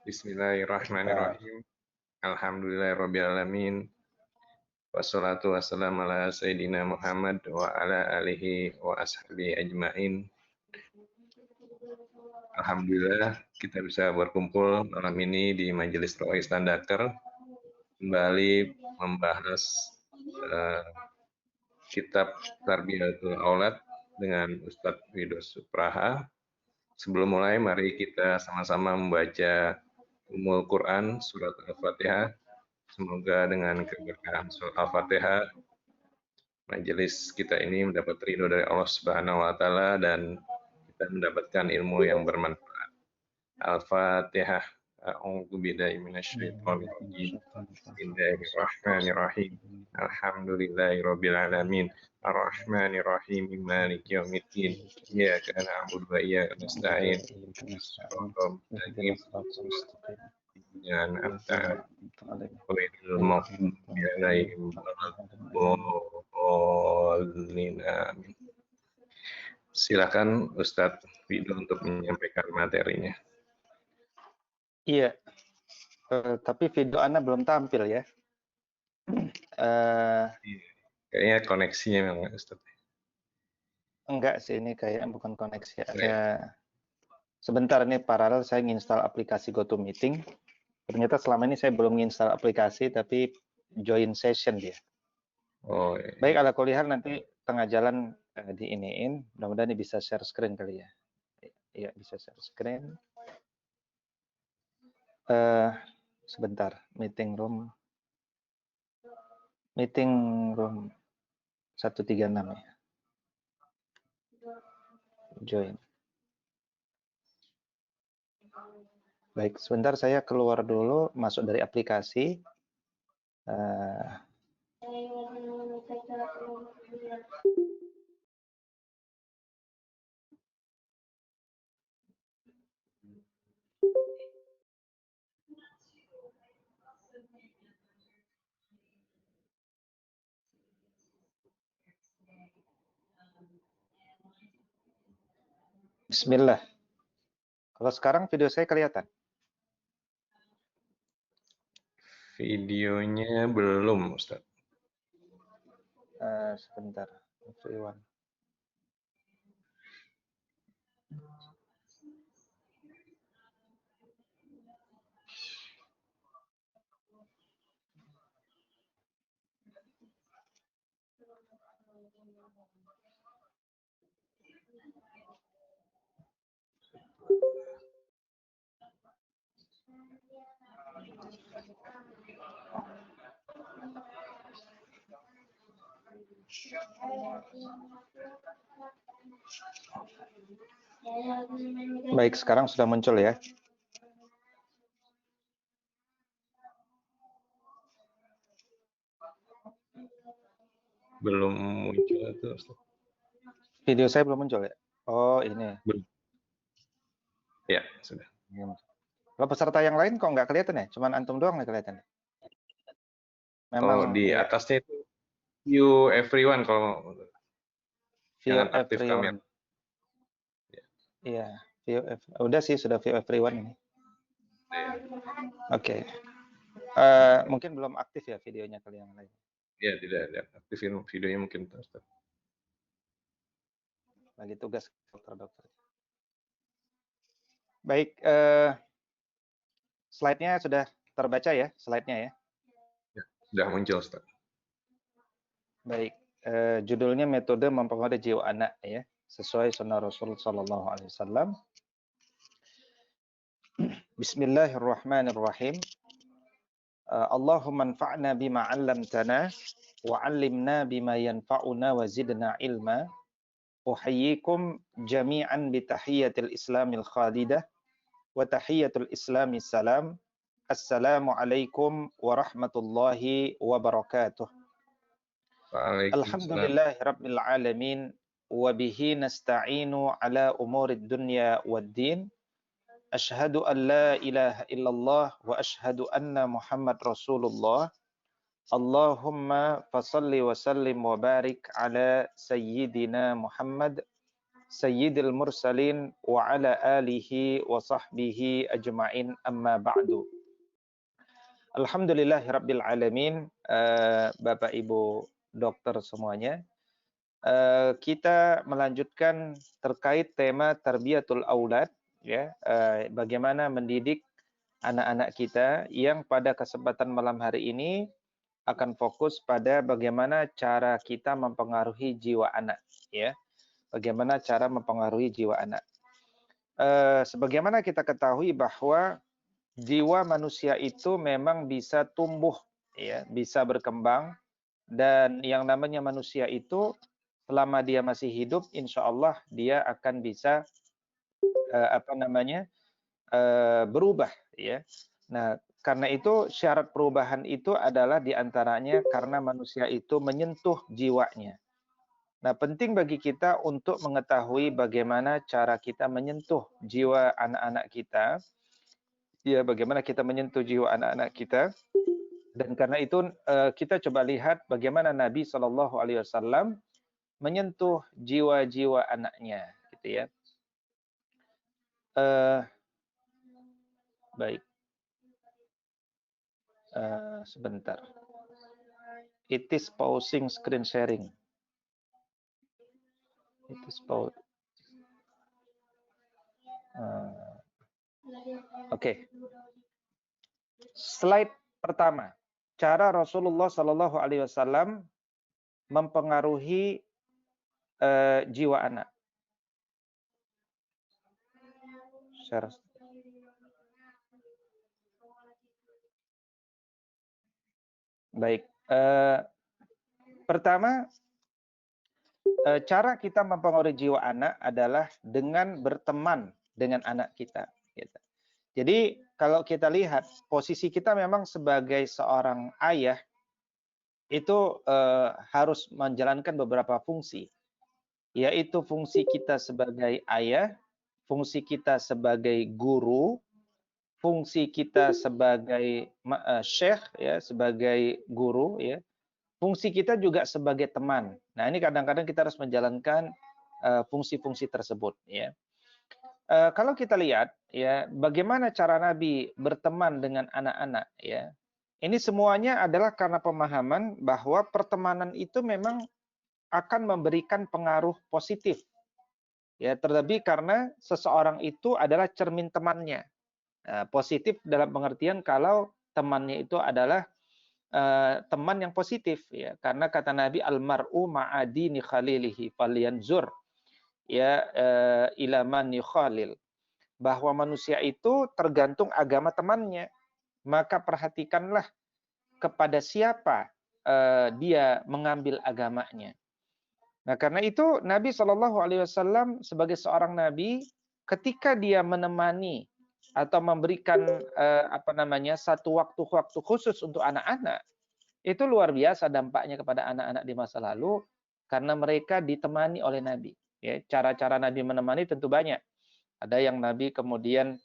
Bismillahirrahmanirrahim. Alhamdulillahirrabbilalamin. Wassalatu wassalamu ala Sayyidina Muhammad wa ala alihi wa ashabihi ajmain. Alhamdulillah kita bisa berkumpul malam ini di Majelis Rois Tandaker kembali membahas kitab Tarbiyatul Aulad dengan Ustadz Widos Supraha. Sebelum mulai, mari kita sama-sama membaca Ummul Quran, Surat Al-Fatihah. Semoga dengan keberkahan Surat Al-Fatihah, majelis kita ini mendapat ridho dari Allah Subhanahu wa Ta'ala dan kita mendapatkan ilmu yang bermanfaat. Al-Fatihah. A'udzu billahi minasyaitonir rajim. Bismillahirrahmanirrahim. Alhamdulillahirabbil alamin. Ar-Rahmanir Rahim. Maliki yaumiddin. Iyyaka na'budu wa iyyaka nasta'in. Shiratal mustaqim. An'amta 'alaihim maghdubi 'alaihim waladdallin. Amin. Silakan Ustadz Wido untuk menyampaikan materinya. Iya, tapi video Anda belum tampil ya. Kayaknya koneksinya memang Ustadz. Enggak sih, ini kayaknya bukan koneksi. Ada sebentar nih paralel saya nginstal aplikasi GoToMeeting. Ternyata selama ini saya belum nginstal aplikasi, tapi join session dia. Oh, iya. Baik, ala kuliah nanti tengah jalan diiniin. Mudah-mudahan ini bisa share screen kali ya. Iya, bisa share screen. Sebentar, meeting room 136 ya. Join. Baik, sebentar saya keluar dulu, masuk dari aplikasi. Bismillah. Kalau sekarang video saya kelihatan? Videonya belum, Ustaz. Sebentar, everyone. Baik, sekarang sudah muncul ya. Belum muncul itu, Ustaz. Video saya belum muncul ya? Oh, ini. Belum. Ya, sudah. Kalau peserta yang lain kok nggak kelihatan ya? Cuman antum doang nggak kelihatan. Memang di atasnya itu view everyone kalau view aktif everyone. kamera. Iya, udah sih sudah view everyone ini. Oke. Mungkin belum aktif ya videonya kali yang lain. Ya, tidak aktifin videonya mungkin Ustaz. Lagi tugas dokter. Baik, slide-nya sudah terbaca ya, slide-nya ya? Ya, sudah muncul, Ustaz. Baik, judulnya metode mempengaruhi jiwa anak ya, sesuai sunnah Rasul sallallahu alaihi wasallam. Bismillahirrahmanirrahim. Allahumma anfa'na bima 'allamtana wa 'allimna bima yanfa'una wa zidna ilma. Uhayyikum jami'an bi tahiyyatil islamil khalidah wa tahiyyatul islami salam. Assalamu alaikum warahmatullahi wabarakatuh. Alhamdulillahi rabbil alamin wa bihi nasta'inu ala umurid dunya waddin. Asyhadu an la ilaha illallah wa asyhadu anna Muhammad Rasulullah. Allahumma fasalli wa sallim wa barik ala sayyidina Muhammad sayyidil mursalin wa ala alihi wa sahbihi ajma'in amma ba'du. Alhamdulillahirabbil alamin. Bapak Ibu dokter semuanya, kita melanjutkan terkait tema tarbiyatul aulad, ya, bagaimana mendidik anak-anak kita, yang pada kesempatan malam hari ini akan fokus pada bagaimana cara kita mempengaruhi jiwa anak, ya. Bagaimana cara mempengaruhi jiwa anak. Sebagaimana kita ketahui bahwa jiwa manusia itu memang bisa tumbuh, ya, bisa berkembang, dan yang namanya manusia itu selama dia masih hidup, insya Allah dia akan bisa berubah, ya. Nah, karena itu syarat perubahan itu adalah diantaranya karena manusia itu menyentuh jiwanya. Nah, penting bagi kita untuk mengetahui bagaimana cara kita menyentuh jiwa anak-anak kita, ya, bagaimana kita menyentuh jiwa anak-anak kita. Dan karena itu kita coba lihat bagaimana Nabi SAW menyentuh jiwa-jiwa anaknya, gitu ya. Baik, sebentar. It is pausing screen sharing. It is pause. Oke. Slide pertama. Cara Rasulullah SAW mempengaruhi jiwa anak. Baik. Pertama, cara kita mempengaruhi jiwa anak adalah dengan berteman dengan anak kita. Jadi kalau kita lihat posisi kita memang sebagai seorang ayah itu harus menjalankan beberapa fungsi, yaitu fungsi kita sebagai ayah, fungsi kita sebagai guru, fungsi kita sebagai syekh, ya, sebagai guru, ya. Fungsi kita juga sebagai teman. Nah, ini kadang-kadang kita harus menjalankan fungsi-fungsi tersebut, ya. Kalau kita lihat, ya, bagaimana cara Nabi berteman dengan anak-anak, ya. Ini semuanya adalah karena pemahaman bahwa pertemanan itu memang akan memberikan pengaruh positif, ya, terlebih karena seseorang itu adalah cermin temannya. Positif dalam pengertian kalau temannya itu adalah teman yang positif, ya, karena kata Nabi almar'u ma'adini khalilihi falyanzur, ya, ila man yukhalil, bahwa manusia itu tergantung agama temannya, maka perhatikanlah kepada siapa dia mengambil agamanya. Nah, karena itu Nabi SAW sebagai seorang nabi, ketika dia menemani atau memberikan satu waktu-waktu khusus untuk anak-anak, itu luar biasa dampaknya kepada anak-anak di masa lalu karena mereka ditemani oleh Nabi. Ya, cara-cara Nabi menemani tentu banyak. Ada yang Nabi kemudian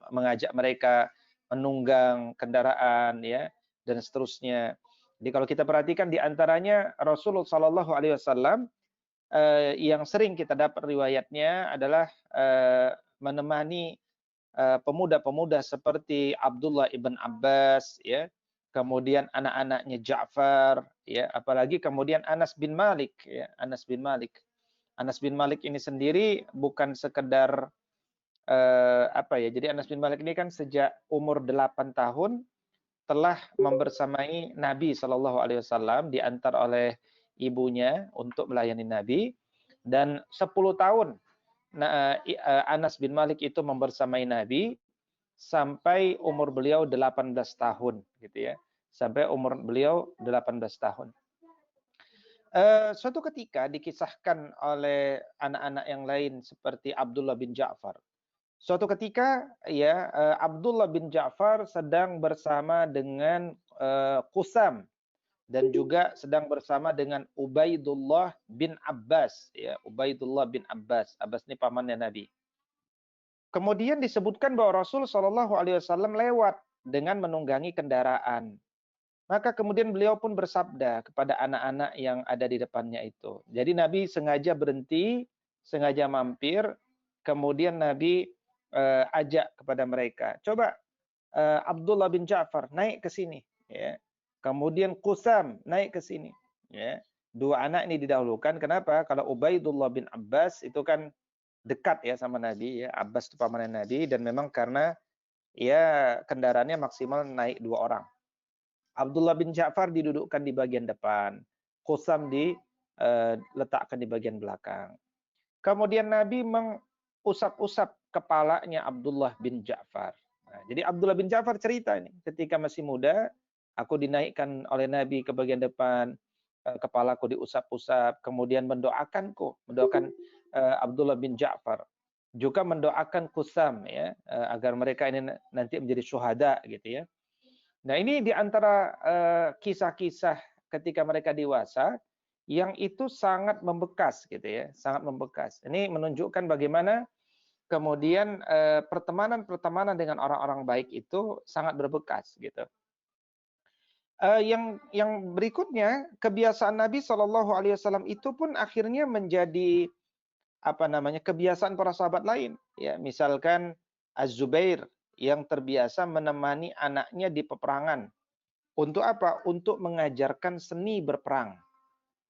mengajak mereka menunggang kendaraan, ya, dan seterusnya. Jadi kalau kita perhatikan di antaranya Rasulullah SAW yang sering kita dapat riwayatnya adalah menemani pemuda-pemuda seperti Abdullah ibn Abbas, ya, kemudian anak-anaknya Ja'far, ya, apalagi kemudian Anas bin Malik, ya, Anas bin Malik. Anas bin Malik ini sendiri bukan sekedar jadi Anas bin Malik ini kan sejak umur 8 tahun telah membersamai Nabi SAW, diantar oleh ibunya untuk melayani Nabi, dan 10 tahun Anas bin Malik itu membersamai Nabi sampai umur beliau 18 tahun, gitu ya. Sampai umur beliau 18 tahun. Suatu ketika dikisahkan oleh anak-anak yang lain seperti Abdullah bin Ja'far. Suatu ketika, ya, Abdullah bin Ja'far sedang bersama dengan Qusam dan juga sedang bersama dengan Ubaidullah bin Abbas, ya, Ubaidullah bin Abbas. Abbas ini pamannya Nabi. Kemudian disebutkan bahwa Rasul SAW lewat dengan menunggangi kendaraan. Maka kemudian beliau pun bersabda kepada anak-anak yang ada di depannya itu. Jadi Nabi sengaja berhenti sengaja mampir, kemudian Nabi ajak kepada mereka, coba Abdullah bin Ja'far naik ke sini, ya. Kemudian Qusam naik ke sini, ya. Dua anak ini didahulukan. Kenapa? Kalau Ubaidullah bin Abbas itu kan dekat ya sama Nabi, ya. Abbas itu paman Nabi, dan memang karena ya kendaraannya maksimal naik 2 orang. Abdullah bin Ja'far didudukkan di bagian depan, Qusam diletakkan di bagian belakang. Kemudian Nabi mengusap-usap kepalanya Abdullah bin Ja'far. Nah, jadi Abdullah bin Ja'far cerita ini, ketika masih muda, aku dinaikkan oleh Nabi ke bagian depan, kepalaku diusap-usap, kemudian mendoakan Abdullah bin Ja'far. Juga mendoakan Qusam ya, agar mereka ini nanti menjadi syuhada gitu ya. Nah, ini di antara kisah-kisah ketika mereka dewasa yang itu sangat membekas gitu ya, sangat membekas. Ini menunjukkan bagaimana kemudian pertemanan-pertemanan dengan orang-orang baik itu sangat berbekas gitu. Yang berikutnya, kebiasaan Nabi Shallallahu Alaihi Wasallam itu pun akhirnya menjadi kebiasaan para sahabat lain. Ya, misalkan Az-Zubair yang terbiasa menemani anaknya di peperangan. Untuk apa? Untuk mengajarkan seni berperang.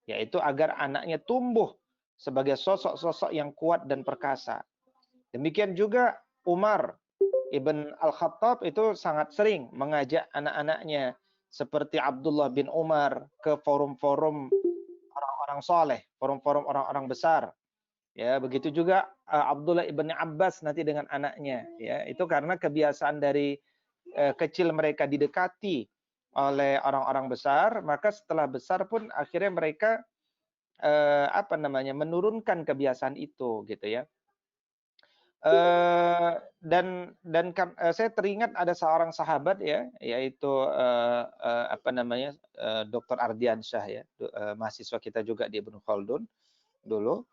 Yaitu agar anaknya tumbuh sebagai sosok-sosok yang kuat dan perkasa. Demikian juga Umar ibn Al-Khattab itu sangat sering mengajak anak-anaknya seperti Abdullah bin Umar ke forum-forum orang-orang soleh, forum-forum orang-orang besar. Ya, begitu juga Abdullah ibn Abbas nanti dengan anaknya. Ya, itu karena kebiasaan dari kecil mereka didekati oleh orang-orang besar, maka setelah besar pun akhirnya mereka menurunkan kebiasaan itu, gitu ya. Saya teringat ada seorang sahabat ya, yaitu Dr. Ardiansyah ya, mahasiswa kita juga di Ibnu Khaldun dulu.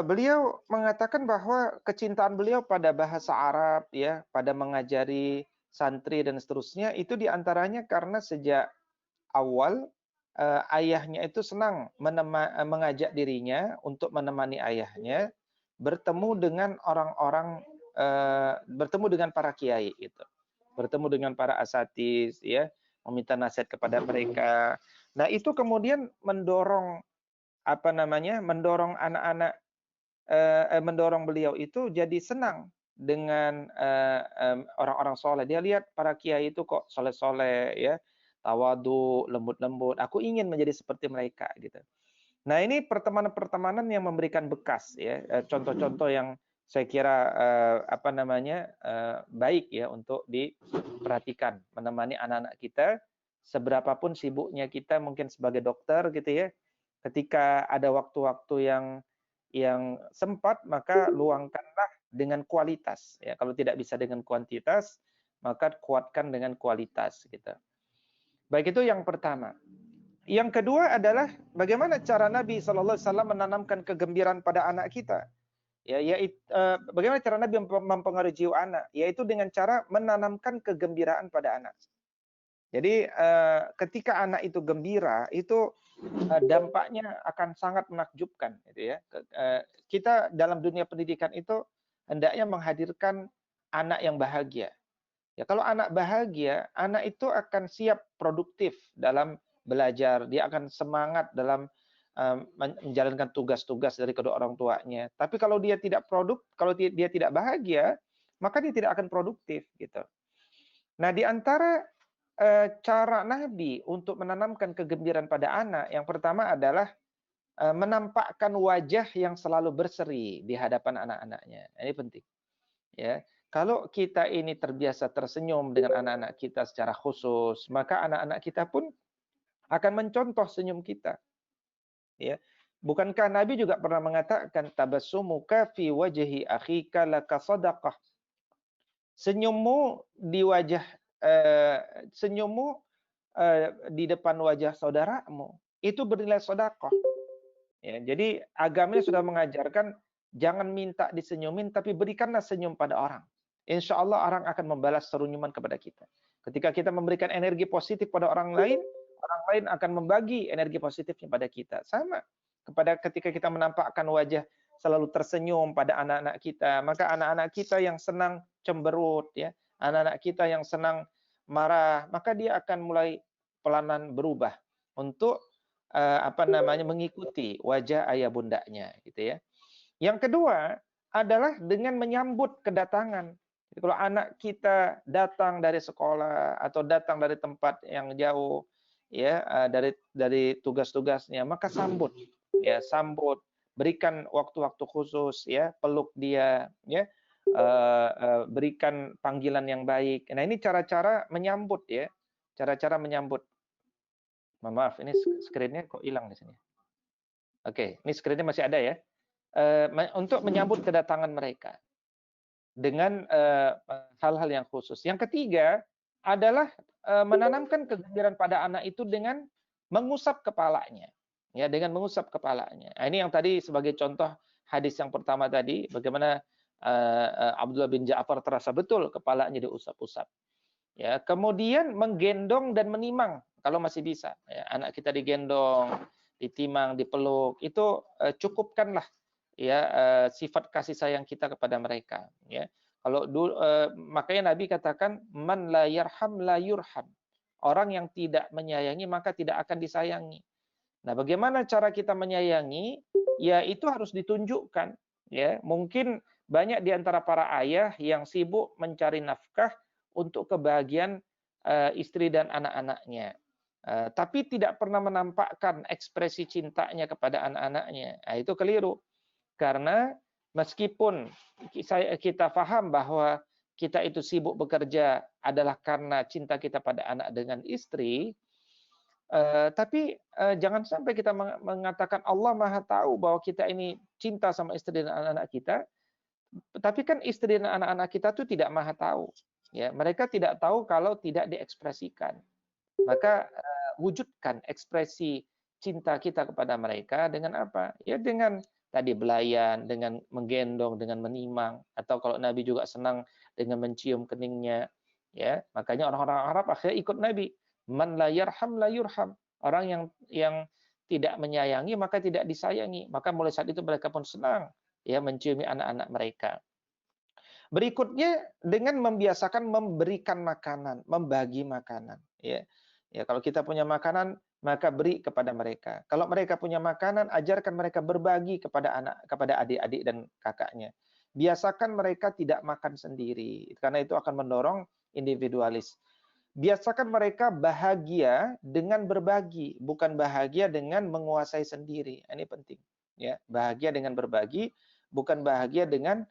Beliau mengatakan bahwa kecintaan beliau pada bahasa Arab ya, pada mengajari santri dan seterusnya itu diantaranya karena sejak awal ayahnya itu senang mengajak dirinya untuk menemani ayahnya bertemu dengan orang-orang, bertemu dengan para kiai itu, bertemu dengan para asatiz ya, meminta nasihat kepada mereka. Nah, itu kemudian mendorong mendorong anak-anak, mendorong beliau itu jadi senang dengan orang-orang soleh. Dia lihat para kiai itu kok soleh-soleh ya, tawadu, lembut-lembut. Aku ingin menjadi seperti mereka gitu. Nah, ini pertemanan-pertemanan yang memberikan bekas ya, contoh-contoh yang saya kira baik ya untuk diperhatikan, menemani anak-anak kita seberapapun sibuknya kita mungkin sebagai dokter gitu ya. Ketika ada waktu-waktu yang sempat, maka luangkanlah dengan kualitas ya. Kalau tidak bisa dengan kuantitas, maka kuatkan dengan kualitas gitu. Baik, itu yang pertama. Yang kedua adalah bagaimana cara Nabi Shallallahu Alaihi Wasallam menanamkan kegembiraan pada anak kita. Ya, yaitu bagaimana cara Nabi mempengaruhi jiwa anak, yaitu dengan cara menanamkan kegembiraan pada anak. Jadi ketika anak itu gembira, itu dampaknya akan sangat menakjubkan, gitu ya. Kita dalam dunia pendidikan itu hendaknya menghadirkan anak yang bahagia. Ya, kalau anak bahagia, anak itu akan siap produktif dalam belajar, dia akan semangat dalam menjalankan tugas-tugas dari kedua orang tuanya. Tapi kalau dia tidak kalau dia tidak bahagia, maka dia tidak akan produktif, gitu. Nah, di antara cara Nabi untuk menanamkan kegembiraan pada anak, yang pertama adalah menampakkan wajah yang selalu berseri di hadapan anak-anaknya. Ini penting. Ya, kalau kita ini terbiasa tersenyum dengan anak-anak kita secara khusus, maka anak-anak kita pun akan mencontoh senyum kita. Ya. Bukankah Nabi juga pernah mengatakan tabassumuka fi wajhi akhika laka shadaqah. Senyummu di wajah di depan wajah saudaramu itu bernilai sedekah. Ya, jadi agamanya sudah mengajarkan jangan minta disenyumin, tapi berikanlah senyum pada orang. Insya Allah orang akan membalas senyuman kepada kita. Ketika kita memberikan energi positif pada orang lain akan membagi energi positifnya pada kita. Sama ketika kita menampakkan wajah selalu tersenyum pada anak-anak kita, maka anak-anak kita yang senang cemberut, ya, anak-anak kita yang senang marah, maka dia akan mulai pelanan berubah untuk mengikuti wajah ayah bundanya, gitu ya. Yang kedua adalah dengan menyambut kedatangan. Jadi kalau anak kita datang dari sekolah atau datang dari tempat yang jauh, ya, dari tugas-tugasnya, maka sambut, ya, sambut, berikan waktu-waktu khusus, ya, peluk dia, ya, berikan panggilan yang baik. Nah, ini cara-cara menyambut, ya, cara-cara menyambut. Maaf, ini screen-nya kok hilang di sini. Oke, ini screen-nya masih ada ya. Untuk menyambut kedatangan mereka dengan hal-hal yang khusus. Yang ketiga adalah menanamkan kegembiraan pada anak itu dengan mengusap kepalanya, ya, dengan mengusap kepalanya. Nah, ini yang tadi sebagai contoh hadis yang pertama tadi, bagaimana Abdullah bin Ja'far terasa betul kepalanya diusap-usap. Ya, kemudian menggendong dan menimang kalau masih bisa. Ya, anak kita digendong, ditimang, dipeluk, itu cukupkanlah, ya, sifat kasih sayang kita kepada mereka. Ya, kalau makanya Nabi katakan man la yarham la yurham. Orang yang tidak menyayangi maka tidak akan disayangi. Nah, bagaimana cara kita menyayangi? Ya, itu harus ditunjukkan. Ya, mungkin banyak di antara para ayah yang sibuk mencari nafkah untuk kebahagiaan istri dan anak-anaknya, tapi tidak pernah menampakkan ekspresi cintanya kepada anak-anaknya. Nah, itu keliru. Karena meskipun kita paham bahwa kita itu sibuk bekerja adalah karena cinta kita pada anak dengan istri, tapi jangan sampai kita mengatakan Allah Maha tahu bahwa kita ini cinta sama istri dan anak-anak kita, tapi kan istri dan anak-anak kita itu tidak Maha tahu. Ya, mereka tidak tahu kalau tidak diekspresikan. Maka wujudkan ekspresi cinta kita kepada mereka dengan apa? Ya, dengan tadi belayan, dengan menggendong, dengan menimang, atau kalau Nabi juga senang dengan mencium keningnya. Ya, makanya orang-orang Arab akhirnya ikut Nabi. Man la yarham la yurham. Orang yang tidak menyayangi maka tidak disayangi. Maka mulai saat itu mereka pun senang, ya, menciumi anak-anak mereka. Berikutnya dengan membiasakan memberikan makanan, membagi makanan, ya. Ya, kalau kita punya makanan, maka beri kepada mereka. Kalau mereka punya makanan, ajarkan mereka berbagi kepada adik-adik dan kakaknya. Biasakan mereka tidak makan sendiri, karena itu akan mendorong individualis. Biasakan mereka bahagia dengan berbagi, bukan bahagia dengan menguasai sendiri. Ini penting, ya. Bahagia dengan berbagi, bukan bahagia dengan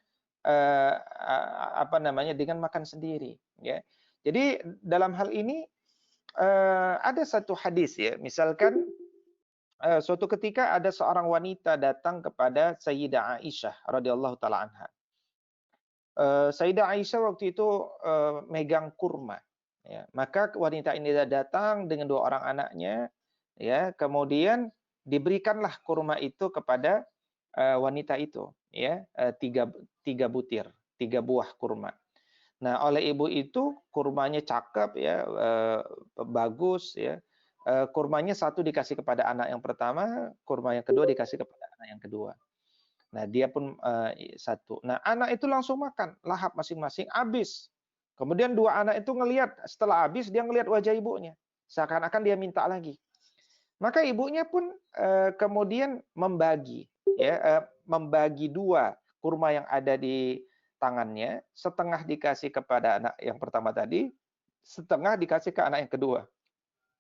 dengan makan sendiri, ya. Jadi dalam hal ini ada satu hadis, ya, misalkan suatu ketika ada seorang wanita datang kepada Sayyidah Aisyah radhiyallahu taala anha. Sayyidah Aisyah waktu itu megang kurma, ya. Maka wanita ini datang dengan 2 orang anaknya, ya, kemudian diberikanlah kurma itu kepada wanita itu, ya, 3 butir, 3 buah kurma. Nah, oleh ibu itu kurmanya cakep, ya, bagus, ya. Kurmanya 1 dikasih kepada anak yang pertama, kurma yang kedua dikasih kepada anak yang kedua. Nah, dia pun 1. Nah, anak itu langsung makan, lahap masing-masing, habis. Kemudian 2 anak itu ngelihat, setelah habis dia ngelihat wajah ibunya, seakan-akan dia minta lagi. Maka ibunya pun kemudian membagi, ya, membagi 2 kurma yang ada di tangannya, setengah dikasih kepada anak yang pertama tadi, setengah dikasih ke anak yang kedua.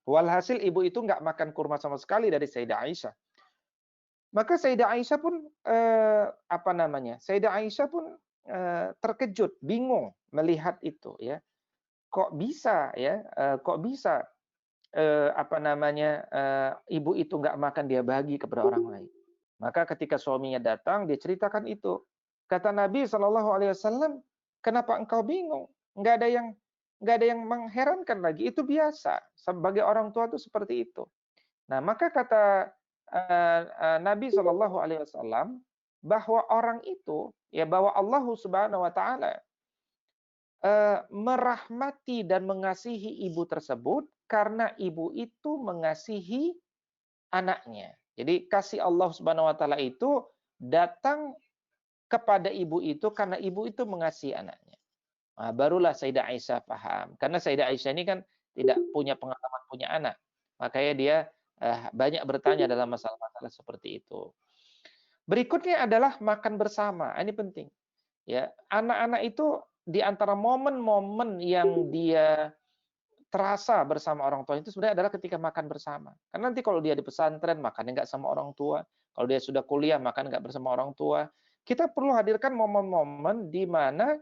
Walhasil ibu itu nggak makan kurma sama sekali dari Sayyidah Aisyah. Maka Sayyidah Aisyah pun Sayyidah Aisyah pun terkejut, bingung melihat itu, ya. Kok bisa, ya? Kok bisa ibu itu nggak makan, dia bagi kepada orang lain. Maka ketika suaminya datang, dia ceritakan itu. Kata Nabi SAW, kenapa engkau bingung? Nggak ada yang mengherankan lagi. Itu biasa. Sebagai orang tua itu seperti itu. Nah, maka kata Nabi SAW bahwa orang itu, ya, bahwa Allah Subhanahu Wa Taala merahmati dan mengasihi ibu tersebut karena ibu itu mengasihi anaknya. Jadi kasih Allah Subhanahu Wa Taala itu datang kepada ibu itu karena ibu itu mengasihi anaknya. Nah, barulah Sayyidah Aisyah paham. Karena Sayyidah Aisyah ini kan tidak punya pengalaman punya anak. Makanya dia banyak bertanya dalam masalah-masalah seperti itu. Berikutnya adalah makan bersama. Ini penting. Ya, anak-anak itu di antara momen-momen yang dia terasa bersama orang tua itu sebenarnya adalah ketika makan bersama. Karena nanti kalau dia di pesantren makannya nggak sama orang tua, kalau dia sudah kuliah makan nggak bersama orang tua. Kita perlu hadirkan momen-momen di mana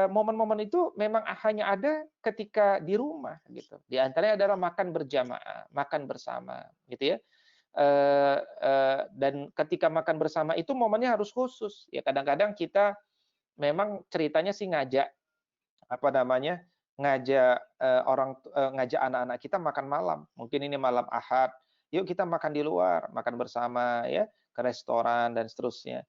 momen-momen itu memang hanya ada ketika di rumah gitu. Di antaranya adalah makan berjamaah, makan bersama, gitu ya. Dan ketika makan bersama itu momennya harus khusus. Ya kadang-kadang kita memang ceritanya sih ngajak apa namanya ngajak ngajak anak-anak kita makan malam. Mungkin ini malam Ahad, yuk kita makan di luar, makan bersama ya ke restoran dan seterusnya.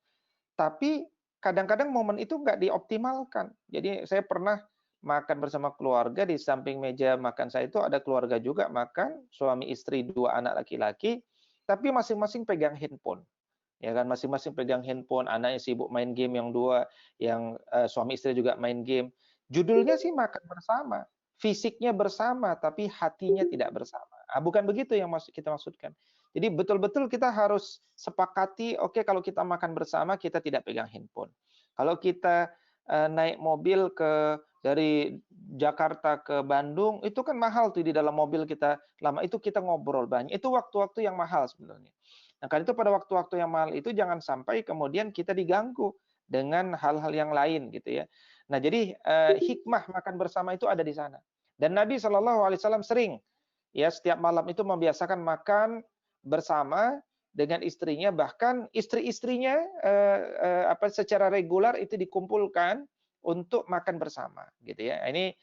Tapi kadang-kadang momen itu nggak dioptimalkan. Jadi saya pernah makan bersama keluarga, di samping meja makan saya itu ada keluarga juga makan, suami istri 2 anak laki-laki, tapi masing-masing pegang handphone. Ya kan, masing-masing pegang handphone, anaknya sibuk main game yang 2, yang suami istri juga main game. Judulnya sih makan bersama, fisiknya bersama, tapi hatinya tidak bersama. Bukan begitu yang kita maksudkan. Jadi betul-betul kita harus sepakati, oke kalau kita makan bersama kita tidak pegang handphone. Kalau kita naik mobil dari Jakarta ke Bandung, itu kan mahal tuh di dalam mobil kita lama itu kita ngobrol banyak. Itu waktu-waktu yang mahal sebenarnya. Nah, karena itu pada waktu-waktu yang mahal itu jangan sampai kemudian kita diganggu dengan hal-hal yang lain gitu ya. Nah, jadi hikmah makan bersama itu ada di sana. Dan Nabi SAW sering ya setiap malam itu membiasakan makan bersama dengan istrinya, bahkan istri-istrinya secara reguler itu dikumpulkan untuk makan bersama gitu ya. Ini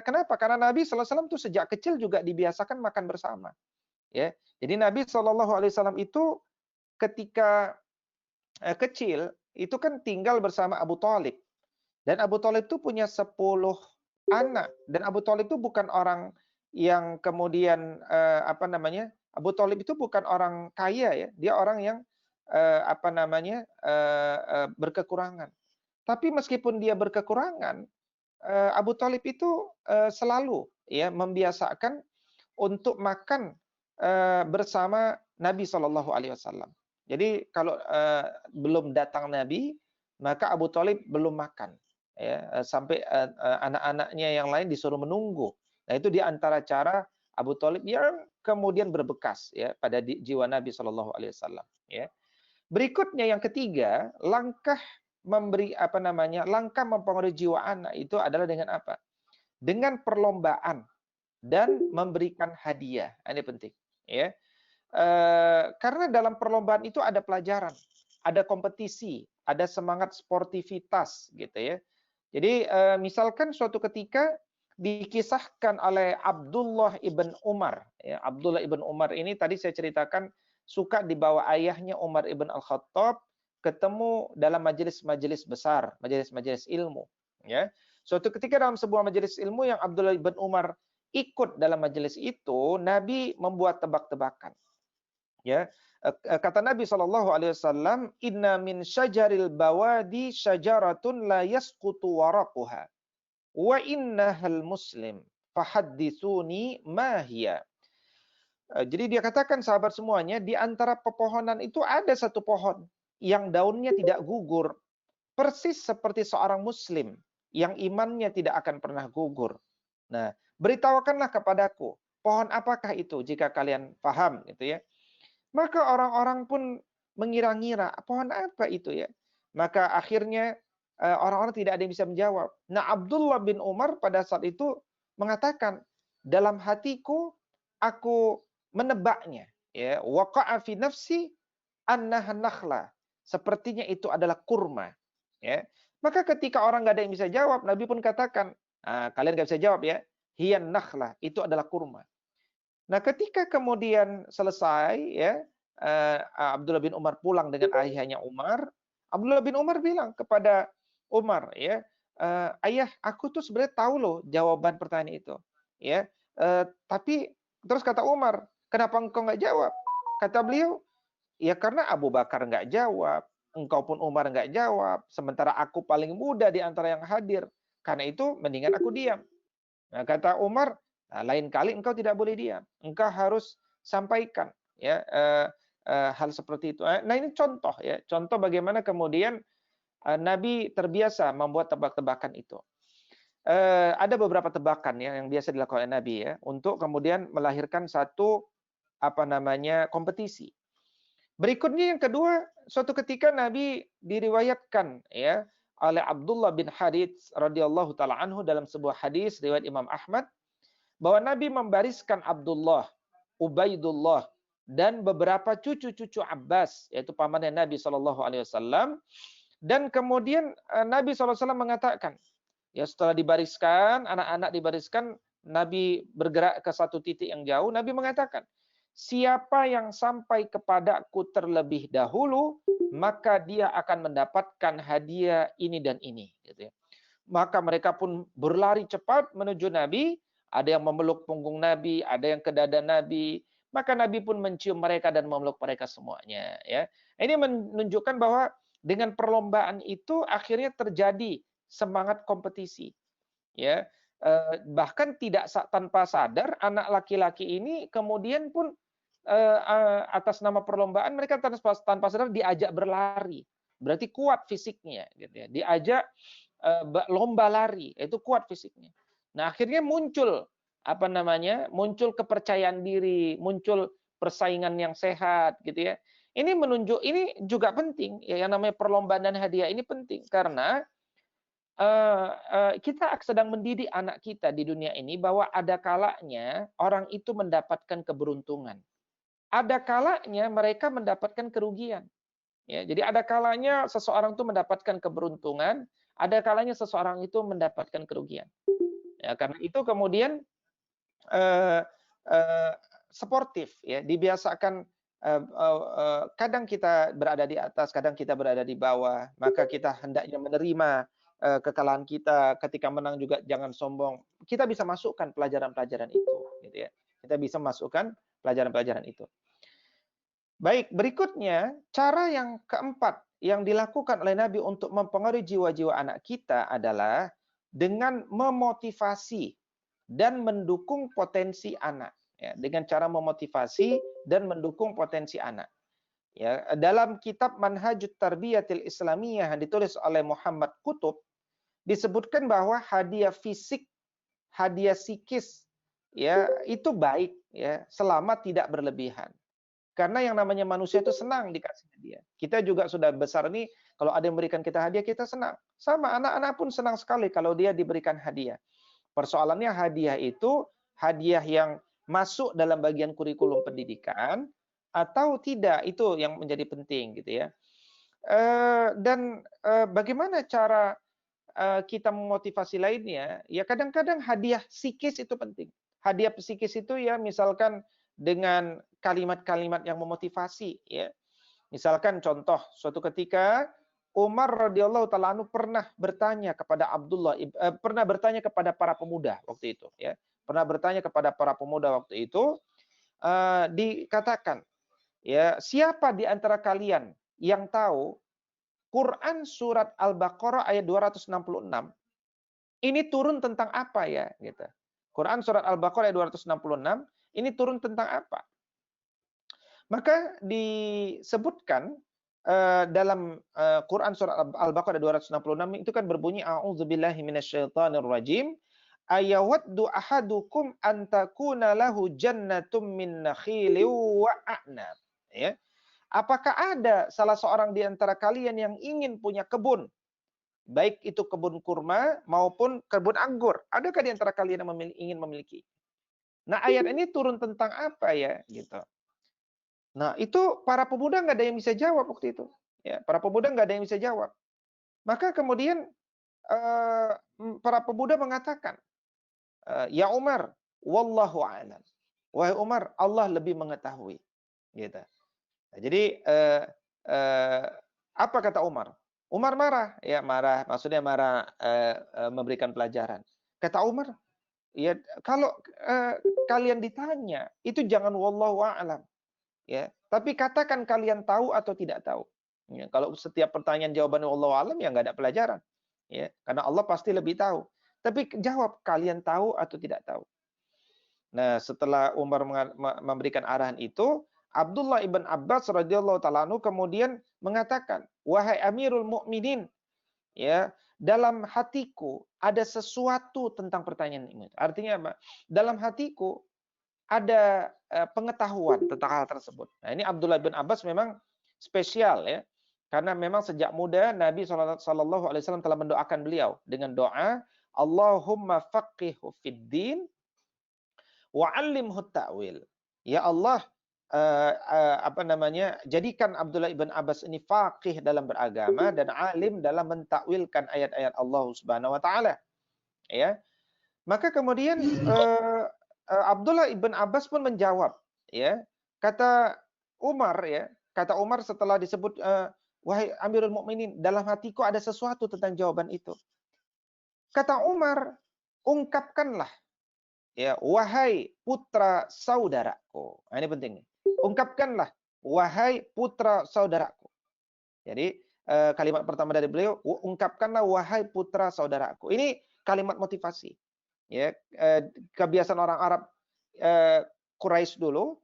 kenapa? Karena Nabi SAW tuh sejak kecil juga dibiasakan makan bersama. Ya, jadi Nabi SAW itu ketika kecil itu kan tinggal bersama Abu Thalib, dan Abu Thalib itu punya 10 anak, dan Abu Thalib itu bukan orang yang kemudian Abu Thalib itu bukan orang kaya ya, dia orang yang berkekurangan. Tapi meskipun dia berkekurangan, Abu Thalib itu selalu ya membiasakan untuk makan bersama Nabi SAW. Jadi kalau belum datang Nabi, maka Abu Thalib belum makan. Ya, sampai anak-anaknya yang lain disuruh menunggu. Nah itu di antara cara Abu Thalib yang kemudian berbekas ya pada jiwa Nabi SAW. Ya. Berikutnya yang ketiga, langkah langkah mempengaruhi jiwa anak itu adalah dengan apa? Dengan perlombaan dan memberikan hadiah. Ini penting. Ya. Karena dalam perlombaan itu ada pelajaran, ada kompetisi, ada semangat sportivitas gitu ya. Jadi misalkan suatu ketika dikisahkan oleh Abdullah ibn Umar. Ya, Abdullah ibn Umar ini tadi saya ceritakan suka dibawa ayahnya Umar ibn Al-Khattab ketemu dalam majelis-majelis besar, majelis-majelis ilmu. Ya, suatu ketika dalam sebuah majelis ilmu yang Abdullah ibn Umar ikut dalam majelis itu, Nabi membuat tebak-tebakan. Ya, kata Nabi SAW, inna min syajaril bawadi syajaratun la yasqutu waraquha wa innahal muslim fahadditsuni ma hiya. Jadi dia katakan sahabat semuanya, di antara pepohonan itu ada satu pohon yang daunnya tidak gugur, persis seperti seorang muslim yang imannya tidak akan pernah gugur. Nah, beritahukanlah kepadaku, pohon apakah itu jika kalian paham gitu ya. Maka orang-orang pun mengira-ngira, pohon apa itu ya? Maka akhirnya orang-orang tidak ada yang bisa menjawab. Nah, Abdullah bin Umar pada saat itu mengatakan, dalam hatiku aku menebaknya. Ya, waqa'a fi nafsi annaha nakhla. Sepertinya itu adalah kurma. Ya. Maka ketika orang nggak ada yang bisa jawab, Nabi pun katakan, kalian nggak bisa jawab ya, hiyan nakhla, itu adalah kurma. Nah, ketika kemudian selesai ya Abdullah bin Umar pulang dengan ayahnya Umar, Abdullah bin Umar bilang kepada Umar ya, ayah aku tuh sebenarnya tahu loh jawaban pertanyaan itu. Ya, tapi terus kata Umar, kenapa engkau nggak jawab? Kata beliau, Ya karena Abu Bakar nggak jawab, engkau pun Umar nggak jawab, sementara aku paling muda di antara yang hadir. Karena itu mendingan aku diam. Nah, kata Umar, nah, lain kali engkau tidak boleh diam. Engkau harus sampaikan ya hal seperti itu. Nah, ini contoh ya, contoh bagaimana kemudian Nabi terbiasa membuat tebak-tebakan itu. Ada beberapa tebakan ya yang biasa dilakukan oleh Nabi ya untuk kemudian melahirkan satu apa namanya kompetisi. Berikutnya yang kedua, suatu ketika Nabi diriwayatkan ya oleh Abdullah bin Harits radhiyallahu taala anhu dalam sebuah hadis riwayat Imam Ahmad bahwa Nabi membariskan Abdullah, Ubaidullah dan beberapa cucu-cucu Abbas yaitu pamannya Nabi sallallahu alaihi wasallam dan kemudian Nabi sallallahu alaihi wasallam mengatakan ya setelah dibariskan, anak-anak dibariskan, Nabi bergerak ke satu titik yang jauh, Nabi mengatakan, siapa yang sampai kepadaku terlebih dahulu, maka dia akan mendapatkan hadiah ini dan ini. Gitu ya. Maka mereka pun berlari cepat menuju Nabi, ada yang memeluk punggung Nabi, ada yang ke dada Nabi, maka Nabi pun mencium mereka dan memeluk mereka semuanya. Ya, ini menunjukkan bahwa dengan perlombaan itu akhirnya terjadi semangat kompetisi. Ya, bahkan tidak tanpa sadar anak laki-laki ini kemudian pun atas nama perlombaan mereka tanpa sadar diajak berlari. Berarti kuat fisiknya, gitu ya. Diajak lomba lari, itu kuat fisiknya. Nah, akhirnya muncul apa namanya? Muncul kepercayaan diri, muncul persaingan yang sehat, gitu ya. Ini juga penting ya, yang namanya perlombaan dan hadiah ini penting karena kita sedang mendidik anak kita di dunia ini bahwa ada kalanya orang itu mendapatkan keberuntungan. Ada kalanya mereka mendapatkan kerugian. Ya, jadi ada kalanya seseorang itu mendapatkan keberuntungan, ada kalanya seseorang itu mendapatkan kerugian. Ya, karena itu kemudian eh, eh, sportif, ya, dibiasakan. Kadang kita berada di atas, kadang kita berada di bawah, maka kita hendaknya menerima kekalahan kita. Ketika menang juga jangan sombong. Kita bisa masukkan pelajaran-pelajaran itu, gitu ya. Kita bisa masukkan pelajaran-pelajaran itu. Baik, berikutnya cara yang keempat yang dilakukan oleh Nabi untuk mempengaruhi jiwa-jiwa anak kita adalah dengan memotivasi dan mendukung potensi anak. Ya, dengan cara memotivasi dan mendukung potensi anak. Ya, dalam kitab Manhajut Tarbiyatil Islamiyah yang ditulis oleh Muhammad Qutb disebutkan bahwa hadiah fisik, hadiah psikis, ya itu baik ya selama tidak berlebihan. Karena yang namanya manusia itu senang dikasih hadiah. Kita juga sudah besar nih, kalau ada yang memberikan kita hadiah, kita senang. Sama anak-anak pun senang sekali kalau dia diberikan hadiah. Persoalannya hadiah itu hadiah yang masuk dalam bagian kurikulum pendidikan atau tidak, itu yang menjadi penting gitu ya. Dan bagaimana cara kita memotivasi lainnya? Ya kadang-kadang hadiah psikis itu penting. Hadiah psikis itu ya misalkan dengan kalimat-kalimat yang memotivasi ya. Misalkan contoh suatu ketika Umar radhiyallahu taala anhu pernah bertanya kepada pernah bertanya kepada para pemuda waktu itu ya. Pernah bertanya kepada para pemuda waktu itu dikatakan ya, siapa di antara kalian yang tahu Quran surat Al-Baqarah ayat 266 ini turun tentang apa ya gitu. Quran surat Al-Baqarah ayat 266 ini turun tentang apa? Maka disebutkan dalam Quran surat Al-Baqarah 266 itu kan berbunyi a'udzubillahi minasyaitonirrajim ayawaddu ahadukum an takuna lahu jannatum min nakhilin wa a'nab ya. Apakah ada salah seorang di antara kalian yang ingin punya kebun, baik itu kebun kurma maupun kebun anggur? Adakah di antara kalian yang ingin memiliki? Nah, ayat ini turun tentang apa ya gitu. Nah, itu para pemuda nggak ada yang bisa jawab waktu itu. Ya, para pemuda nggak ada yang bisa jawab. Maka kemudian para pemuda mengatakan, ya Umar, wallahu a'lam. Wahai Umar, Allah lebih mengetahui. Gitu. Nah, jadi apa kata Umar? Umar marah, ya marah, maksudnya marah memberikan pelajaran. Kata Umar, ya kalau kalian ditanya, itu jangan wallahu a'lam. Ya, Tapi katakan kalian tahu atau tidak tahu. Ya, kalau setiap pertanyaan jawabannya Allah alam, ya nggak ada pelajaran. Ya, karena Allah pasti lebih tahu. Tapi jawab, kalian tahu atau tidak tahu. Nah, setelah Umar memberikan arahan itu, Abdullah ibn Abbas radhiyallahu taala anhu kemudian mengatakan, wahai Amirul Mukminin, ya, dalam hatiku ada sesuatu tentang pertanyaan ini. Artinya apa? Dalam hatiku ada pengetahuan tentang hal tersebut. Nah, ini Abdullah bin Abbas memang spesial ya. Karena memang sejak muda Nabi SAW telah mendoakan beliau dengan doa, Allahumma faqihhu fid din wa 'allimhu ta'wil. Ya Allah, jadikan Abdullah ibn Abbas ini faqih dalam beragama dan alim dalam mentakwilkan ayat-ayat Allah Subhanahu wa taala. Ya. Maka kemudian Abdullah ibn Abbas pun menjawab, ya. Kata Umar setelah disebut wahai Amirul Mukminin, dalam hatiku ada sesuatu tentang jawaban itu. Kata Umar, ungkapkanlah, ya, wahai putra saudaraku. Nah, ini penting nih. Ungkapkanlah, wahai putra saudaraku. Jadi kalimat pertama dari beliau, ungkapkanlah wahai putra saudaraku. Ini kalimat motivasi. Ya, kebiasaan orang Arab Quraisy dulu,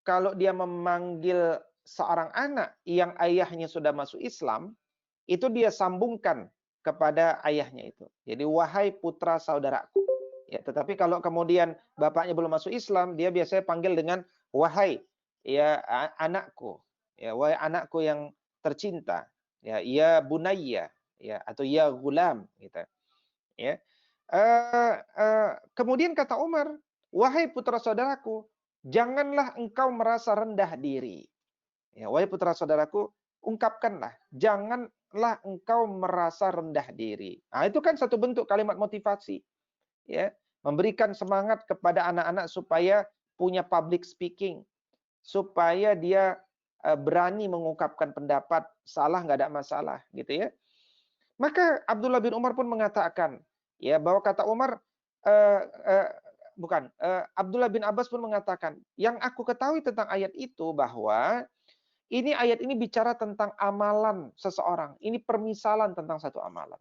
kalau dia memanggil seorang anak yang ayahnya sudah masuk Islam, itu dia sambungkan kepada ayahnya itu. Jadi wahai putra saudaraku. Ya, tetapi kalau kemudian bapaknya belum masuk Islam, dia biasanya panggil dengan wahai, ya, anakku, ya, wahai anakku yang tercinta, ya bunayya, ya, atau ya gulam, gitu. Ya. Kemudian kata Umar, wahai putra saudaraku, janganlah engkau merasa rendah diri. Ya, wahai putra saudaraku, ungkapkanlah, janganlah engkau merasa rendah diri. Nah, itu kan satu bentuk kalimat motivasi. Ya, memberikan semangat kepada anak-anak supaya punya public speaking, supaya dia berani mengungkapkan pendapat, salah nggak ada masalah, gitu ya. Maka Abdullah bin Umar pun mengatakan, ya, bahwa kata Umar, Abdullah bin Abbas pun mengatakan, yang aku ketahui tentang ayat itu bahwa ayat ini bicara tentang amalan seseorang. Ini permisalan tentang satu amalan.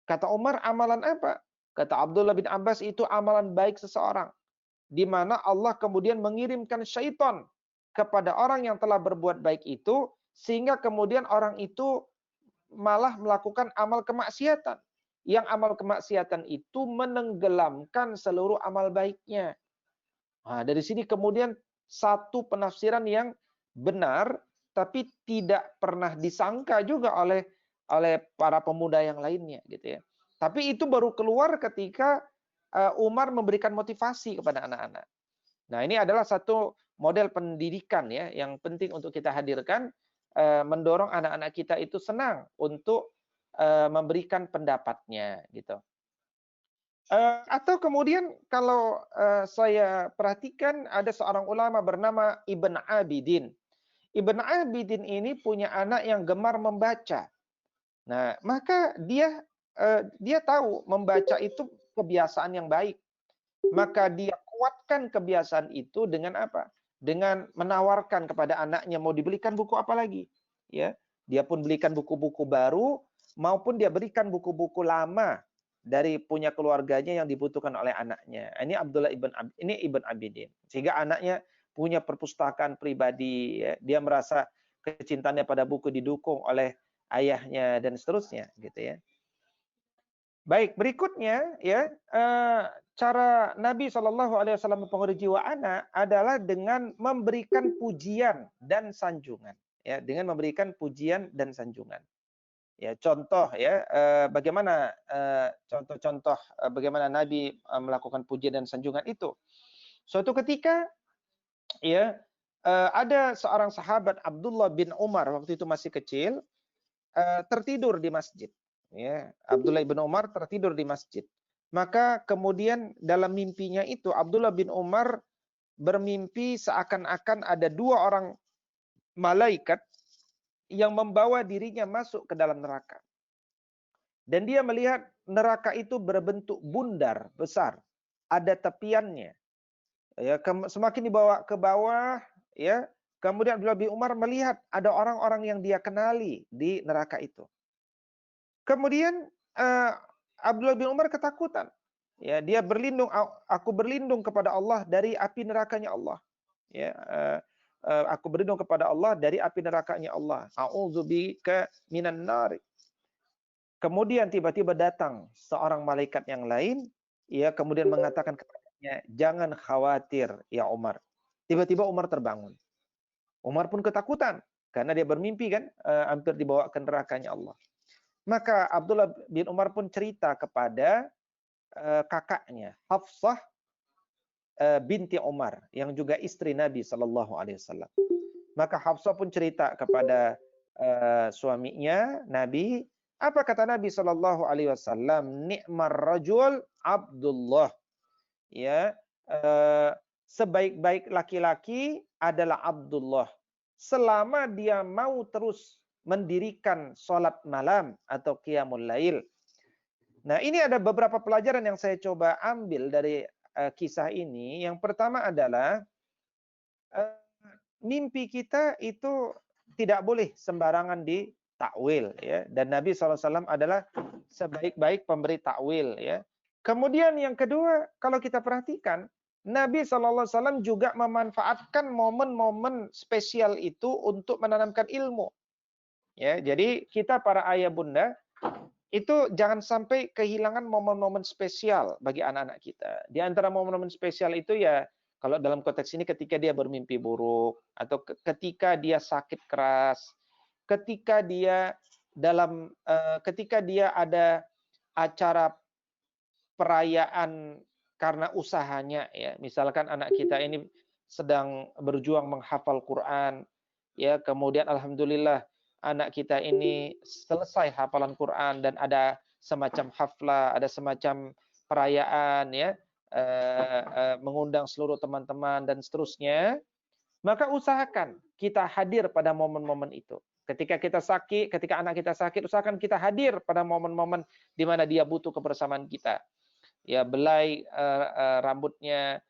Kata Umar, amalan apa? Kata Abdullah bin Abbas, itu amalan baik seseorang. Di mana Allah kemudian mengirimkan syaitan kepada orang yang telah berbuat baik itu, sehingga kemudian orang itu malah melakukan amal kemaksiatan. Yang amal kemaksiatan itu menenggelamkan seluruh amal baiknya. Nah, dari sini kemudian satu penafsiran yang benar, tapi tidak pernah disangka juga oleh para pemuda yang lainnya, gitu ya. Tapi itu baru keluar ketika Umar memberikan motivasi kepada anak-anak. Nah, ini adalah satu model pendidikan ya yang penting untuk kita hadirkan, mendorong anak-anak kita itu senang untuk memberikan pendapatnya, gitu. Atau kemudian kalau saya perhatikan ada seorang ulama bernama Ibn Abidin. Ibn Abidin ini punya anak yang gemar membaca. Nah, maka dia tahu membaca itu kebiasaan yang baik. Maka dia kuatkan kebiasaan itu dengan apa? Dengan menawarkan kepada anaknya mau dibelikan buku apa lagi. Ya, dia pun belikan buku-buku baru maupun dia berikan buku-buku lama dari punya keluarganya yang dibutuhkan oleh anaknya. Ini Ibn Abidin. Sehingga anaknya punya perpustakaan pribadi, ya. Dia merasa kecintaannya pada buku didukung oleh ayahnya dan seterusnya, gitu ya. Baik, berikutnya ya, cara Nabi SAW mempengaruhi jiwa anak adalah dengan memberikan pujian dan sanjungan, ya, dengan memberikan pujian dan sanjungan. Ya, contoh ya, bagaimana contoh-contoh bagaimana Nabi melakukan pujian dan sanjungan itu. Suatu ketika ya, ada seorang sahabat Abdullah bin Umar waktu itu masih kecil, tertidur di masjid. Ya, Abdullah bin Umar tertidur di masjid. Maka kemudian dalam mimpinya itu Abdullah bin Umar bermimpi seakan-akan ada dua orang malaikat yang membawa dirinya masuk ke dalam neraka. Dan dia melihat neraka itu berbentuk bundar besar, ada tepiannya. Ya, semakin dibawa ke bawah, ya, Kemudian Abdullah bin Umar melihat ada orang-orang yang dia kenali di neraka itu. Kemudian Abdullah bin Umar ketakutan. Ya, dia berlindung, aku berlindung kepada Allah dari api nerakanya Allah. Ya, aku berlindung kepada Allah dari api nerakanya Allah. A'udzubika minan nar. Kemudian tiba-tiba datang seorang malaikat yang lain, ya, kemudian mengatakan kepadanya, jangan khawatir ya Umar. Tiba-tiba Umar terbangun. Umar pun ketakutan karena dia bermimpi kan, hampir dibawa ke nerakanya Allah. Maka Abdullah bin Umar pun cerita kepada kakaknya Hafsah binti Umar yang juga istri Nabi Shallallahu Alaihi Wasallam. Maka Hafsah pun cerita kepada suaminya Nabi. Apa kata Nabi Shallallahu Alaihi Wasallam? Ni'mar rajul Abdullah. Ya, sebaik-baik laki-laki adalah Abdullah selama dia mau terus mendirikan sholat malam atau qiyamul lail. Nah, ini ada beberapa pelajaran yang saya coba ambil dari kisah ini. Yang pertama adalah mimpi kita itu tidak boleh sembarangan ditakwil, ya. Dan Nabi SAW adalah sebaik-baik pemberi takwil, ya. Kemudian yang kedua, kalau kita perhatikan, Nabi SAW juga memanfaatkan momen-momen spesial itu untuk menanamkan ilmu. Ya, jadi kita para ayah bunda itu jangan sampai kehilangan momen-momen spesial bagi anak-anak kita. Di antara momen-momen spesial itu ya, kalau dalam konteks ini ketika dia bermimpi buruk, atau ketika dia sakit keras, ketika dia ketika dia ada acara perayaan karena usahanya, ya, misalkan anak kita ini sedang berjuang menghafal Quran, ya, kemudian alhamdulillah anak kita ini selesai hafalan Quran dan ada semacam haflah, ada semacam perayaan, ya, mengundang seluruh teman-teman dan seterusnya, maka usahakan kita hadir pada momen-momen itu. Ketika kita sakit, ketika anak kita sakit, usahakan kita hadir pada momen-momen di mana dia butuh kebersamaan kita. Ya, belai rambutnya,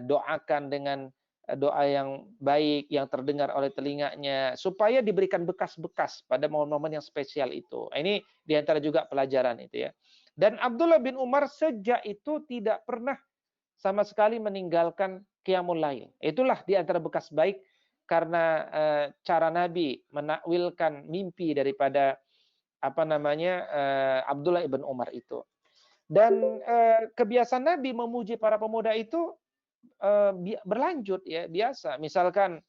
doakan dengan doa yang baik yang terdengar oleh telinganya supaya diberikan bekas-bekas pada momen-momen yang spesial itu. Ini diantara juga pelajaran itu, ya. Dan Abdullah bin Umar sejak itu tidak pernah sama sekali meninggalkan qiyamul lail. Itulah diantara bekas baik karena cara Nabi menakwilkan mimpi daripada Abdullah bin Umar itu. Dan kebiasaan Nabi memuji para pemuda itu berlanjut, ya, biasa. Misalkan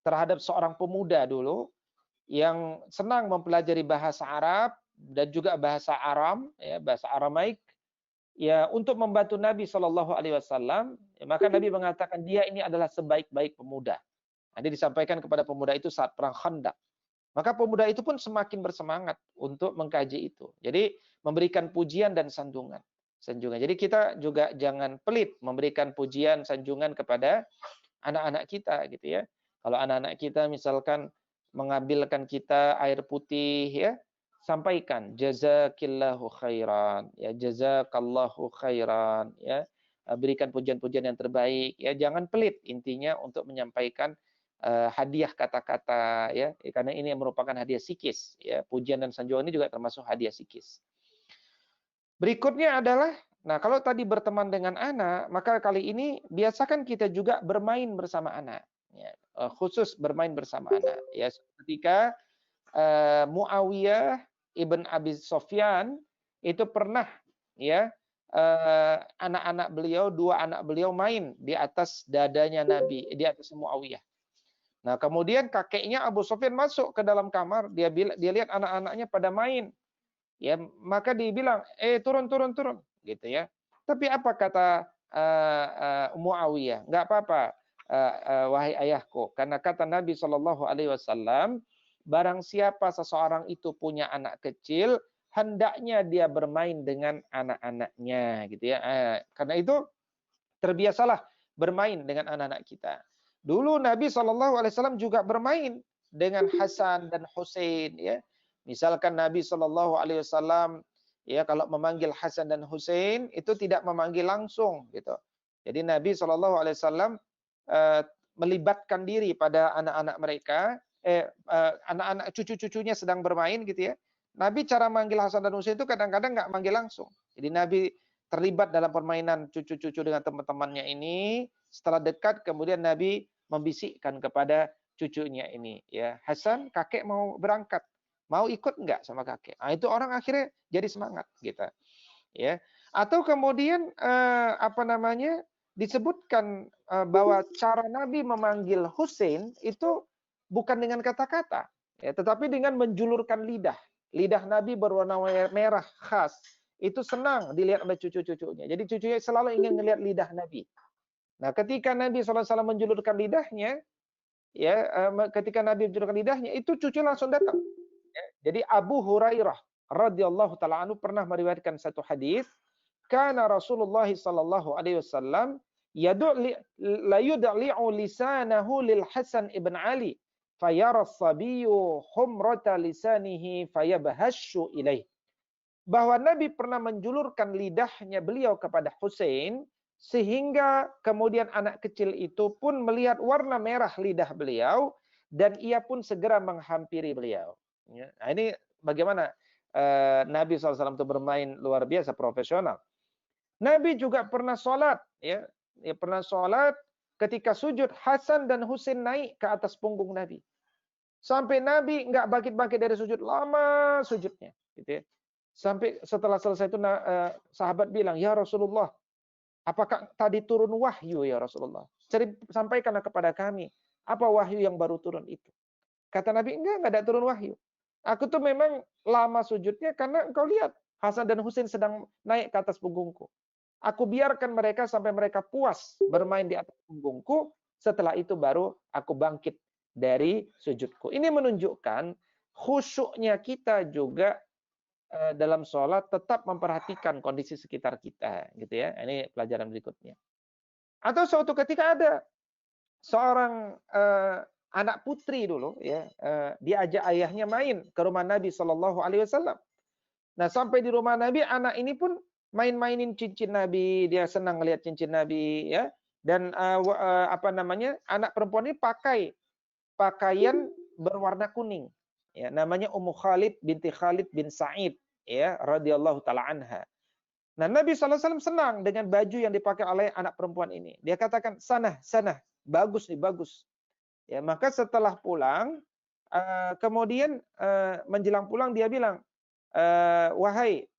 terhadap seorang pemuda dulu yang senang mempelajari bahasa Arab dan juga bahasa Aram, ya, bahasa Aramaik, ya, untuk membantu Nabi Shallallahu Alaihi Wasallam, ya, maka Nabi mengatakan dia ini adalah sebaik-baik pemuda. Nanti disampaikan kepada pemuda itu saat perang Khandaq. Maka pemuda itu pun semakin bersemangat untuk mengkaji itu. Jadi memberikan pujian dan sanjungan. Jadi kita juga jangan pelit memberikan pujian, sanjungan kepada anak-anak kita, gitu, ya. Kalau anak-anak kita misalkan mengambilkan kita air putih, ya, sampaikan jazakillahu khairan, ya, jazakallahu khairan, ya. Berikan pujian-pujian yang terbaik, ya. Jangan pelit intinya untuk menyampaikan hadiah kata-kata, ya, karena ini merupakan hadiah psikis, ya. Pujian dan sanjungan ini juga termasuk hadiah psikis. Berikutnya adalah, nah, kalau tadi berteman dengan anak, maka kali ini biasakan kita juga bermain bersama anak, ya. Khusus bermain bersama anak, ya. Ketika Muawiyah ibn Abi Sufyan itu pernah, ya, anak-anak beliau, dua anak beliau main di atas dadanya Nabi, di atas Muawiyah. Nah, kemudian kakeknya Abu Sufyan masuk ke dalam kamar, dia lihat anak-anaknya pada main. Ya, maka dia bilang, turun, gitu, ya. Tapi apa kata Muawiyah? Enggak apa-apa, wahai ayahku, karena kata Nabi Shallallahu Alaihi Wasallam, barang siapa seseorang itu punya anak kecil, hendaknya dia bermain dengan anak-anaknya, gitu, ya. Karena itu terbiasalah bermain dengan anak-anak kita. Dulu Nabi SAW juga bermain dengan Hasan dan Husain, ya. Misalkan Nabi SAW, ya, kalau memanggil Hasan dan Husain itu tidak memanggil langsung, gitu. Jadi Nabi SAW melibatkan diri pada anak-anak mereka, anak-anak cucu-cucunya sedang bermain gitu ya. Nabi cara manggil Hasan dan Husain itu kadang-kadang nggak manggil langsung. Jadi Nabi terlibat dalam permainan cucu-cucu dengan teman-temannya ini. Setelah dekat, kemudian Nabi membisikkan kepada cucunya ini, ya, Hasan, kakek mau berangkat, mau ikut nggak sama kakek? Nah, itu orang akhirnya jadi semangat, gitu, ya. Atau kemudian disebutkan bahwa cara Nabi memanggil Husain itu bukan dengan kata-kata, ya, tetapi dengan menjulurkan lidah. Lidah Nabi berwarna merah khas. Itu senang dilihat oleh cucu-cucunya. Jadi cucunya selalu ingin melihat lidah Nabi. Nah, ketika Nabi SAW menjulurkan lidahnya, ya, ketika Nabi menjulurkan lidahnya, itu cucu langsung datang. Ya, jadi Abu Hurairah radhiyallahu taala anhu pernah meriwayatkan satu hadis, kana Rasulullah sallallahu alaihi wasallam la yudli'u lisanahu lil Hasan ibn Ali fayara as-sabiyyu humrata lisanihi fayabhashu ilaih. Bahwa Nabi pernah menjulurkan lidahnya beliau kepada Husain, sehingga kemudian anak kecil itu pun melihat warna merah lidah beliau, dan ia pun segera menghampiri beliau. Nah, ini bagaimana Nabi SAW itu bermain luar biasa profesional. Nabi juga pernah sholat, ya, pernah sholat ketika sujud, Hasan dan Husain naik ke atas punggung Nabi. Sampai Nabi nggak bangkit-bangkit dari sujud, lama sujudnya, gitu ya. Sampai setelah selesai itu sahabat bilang, ya Rasulullah, apakah tadi turun wahyu ya Rasulullah? Sampaikanlah kepada kami, apa wahyu yang baru turun itu? Kata Nabi, enggak ada turun wahyu. Aku tuh memang lama sujudnya karena engkau lihat, Hasan dan Husain sedang naik ke atas punggungku. Aku biarkan mereka sampai mereka puas bermain di atas punggungku, setelah itu baru aku bangkit dari sujudku. Ini menunjukkan khusyuknya kita juga dalam sholat tetap memperhatikan kondisi sekitar kita, gitu ya. Ini pelajaran berikutnya. Atau suatu ketika ada seorang anak putri dulu, ya, diajak ayahnya main ke rumah Nabi Shallallahu Alaihi Wasallam. Nah, sampai di rumah Nabi, anak ini pun main-mainin cincin Nabi, dia senang lihat cincin Nabi, ya. Dan anak perempuan ini pakai pakaian berwarna kuning, ya, namanya Ummu Khalid binti Khalid bin Sa'id, ya, radhiyallahu taala anha. Nah, Nabi SAW senang dengan baju yang dipakai oleh anak perempuan ini. Dia katakan, sana, bagus nih, bagus. Ya, maka setelah pulang, kemudian menjelang pulang dia bilang, wahai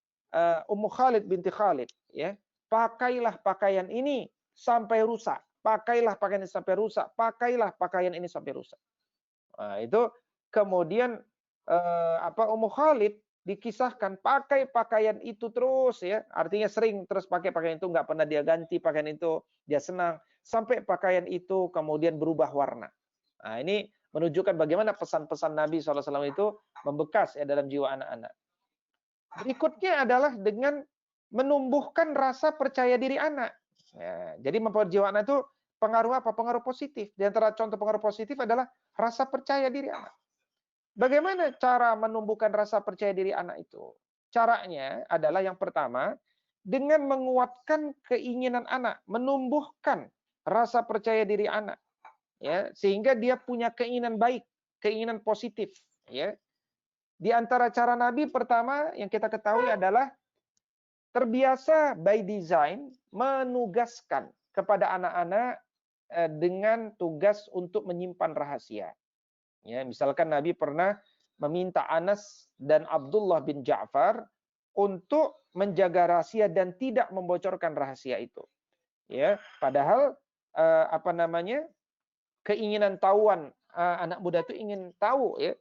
Ummu Khalid binti Khalid, ya, pakailah pakaian ini sampai rusak. Pakailah pakaian ini sampai rusak. Pakailah pakaian ini sampai rusak. Nah, itu kemudian Ummu Khalid dikisahkan pakai pakaian itu terus, ya, artinya sering terus pakai pakaian itu, nggak pernah dia ganti pakaian itu, dia senang sampai pakaian itu kemudian berubah warna. Nah, ini menunjukkan bagaimana pesan-pesan Nabi SAW itu membekas, ya, dalam jiwa anak-anak. Berikutnya adalah dengan menumbuhkan rasa percaya diri anak. Ya, jadi membuat jiwa anak itu pengaruh apa? Pengaruh positif. Di antara contoh pengaruh positif adalah rasa percaya diri anak. Bagaimana cara menumbuhkan rasa percaya diri anak itu? Caranya adalah yang pertama, dengan menguatkan keinginan anak, menumbuhkan rasa percaya diri anak, ya, sehingga dia punya keinginan baik, keinginan positif, ya. Di antara cara Nabi pertama yang kita ketahui adalah terbiasa by design menugaskan kepada anak-anak dengan tugas untuk menyimpan rahasia. Ya, misalkan Nabi pernah meminta Anas dan Abdullah bin Ja'far untuk menjaga rahasia dan tidak membocorkan rahasia itu. Ya, padahal keinginan tahuan anak muda itu ingin tahu, ya,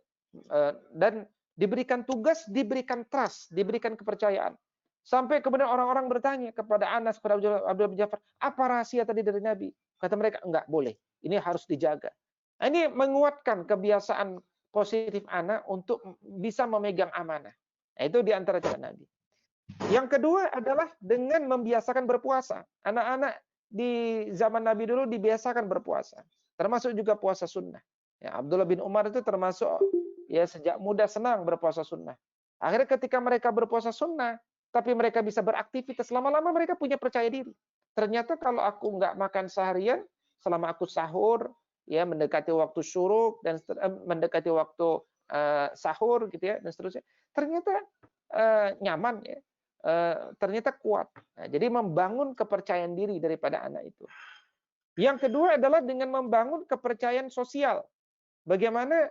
dan diberikan tugas, diberikan trust, diberikan kepercayaan. Sampai kemudian orang-orang bertanya kepada Anas, kepada Abdullah bin Ja'far, apa rahasia tadi dari Nabi? Kata mereka, enggak boleh. Ini harus dijaga. Nah, ini menguatkan kebiasaan positif anak untuk bisa memegang amanah. Nah, itu di antara cara Nabi. Yang kedua adalah dengan membiasakan berpuasa. Anak-anak di zaman Nabi dulu dibiasakan berpuasa. Termasuk juga puasa sunnah. Ya, Abdullah bin Umar itu termasuk, ya, sejak muda senang berpuasa sunnah. Akhirnya ketika mereka berpuasa sunnah, tapi mereka bisa beraktivitas, lama-lama mereka punya percaya diri. Ternyata kalau aku nggak makan seharian, selama aku sahur, ya mendekati waktu syuruk dan mendekati waktu sahur gitu ya dan seterusnya. Ternyata nyaman ya. Ternyata kuat. Nah, jadi membangun kepercayaan diri daripada anak itu. Yang kedua adalah dengan membangun kepercayaan sosial. Bagaimana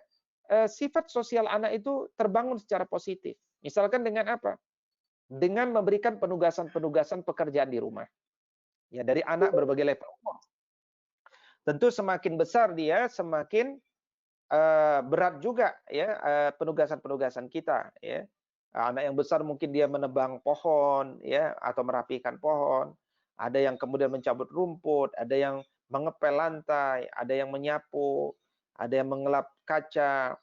sifat sosial anak itu terbangun secara positif. Misalkan dengan apa? Dengan memberikan penugasan-penugasan pekerjaan di rumah. Ya, dari anak berbagai level umur. Tentu semakin besar dia, semakin berat juga ya penugasan-penugasan kita ya. Anak yang besar mungkin dia menebang pohon ya atau merapikan pohon. Ada yang kemudian mencabut rumput, ada yang mengepel lantai, ada yang menyapu, ada yang mengelap kaca,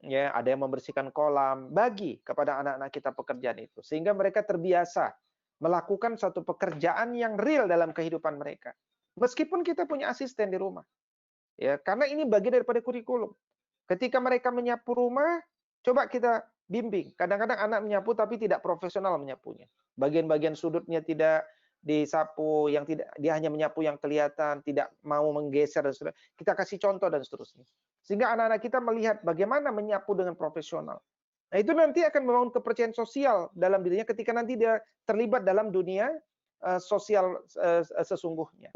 ya, ada yang membersihkan kolam. Bagi kepada anak-anak kita pekerjaan itu sehingga mereka terbiasa melakukan satu pekerjaan yang real dalam kehidupan mereka. Meskipun kita punya asisten di rumah. Ya, karena ini bagian daripada kurikulum. Ketika mereka menyapu rumah, coba kita bimbing. Kadang-kadang anak menyapu tapi tidak profesional menyapunya. Bagian-bagian sudutnya tidak disapu, yang tidak dia hanya menyapu yang kelihatan, tidak mau menggeser dan seterusnya. Kita kasih contoh dan seterusnya. Sehingga anak-anak kita melihat bagaimana menyapu dengan profesional. Nah, itu nanti akan membangun kepercayaan sosial dalam dirinya ketika nanti dia terlibat dalam dunia sosial sesungguhnya.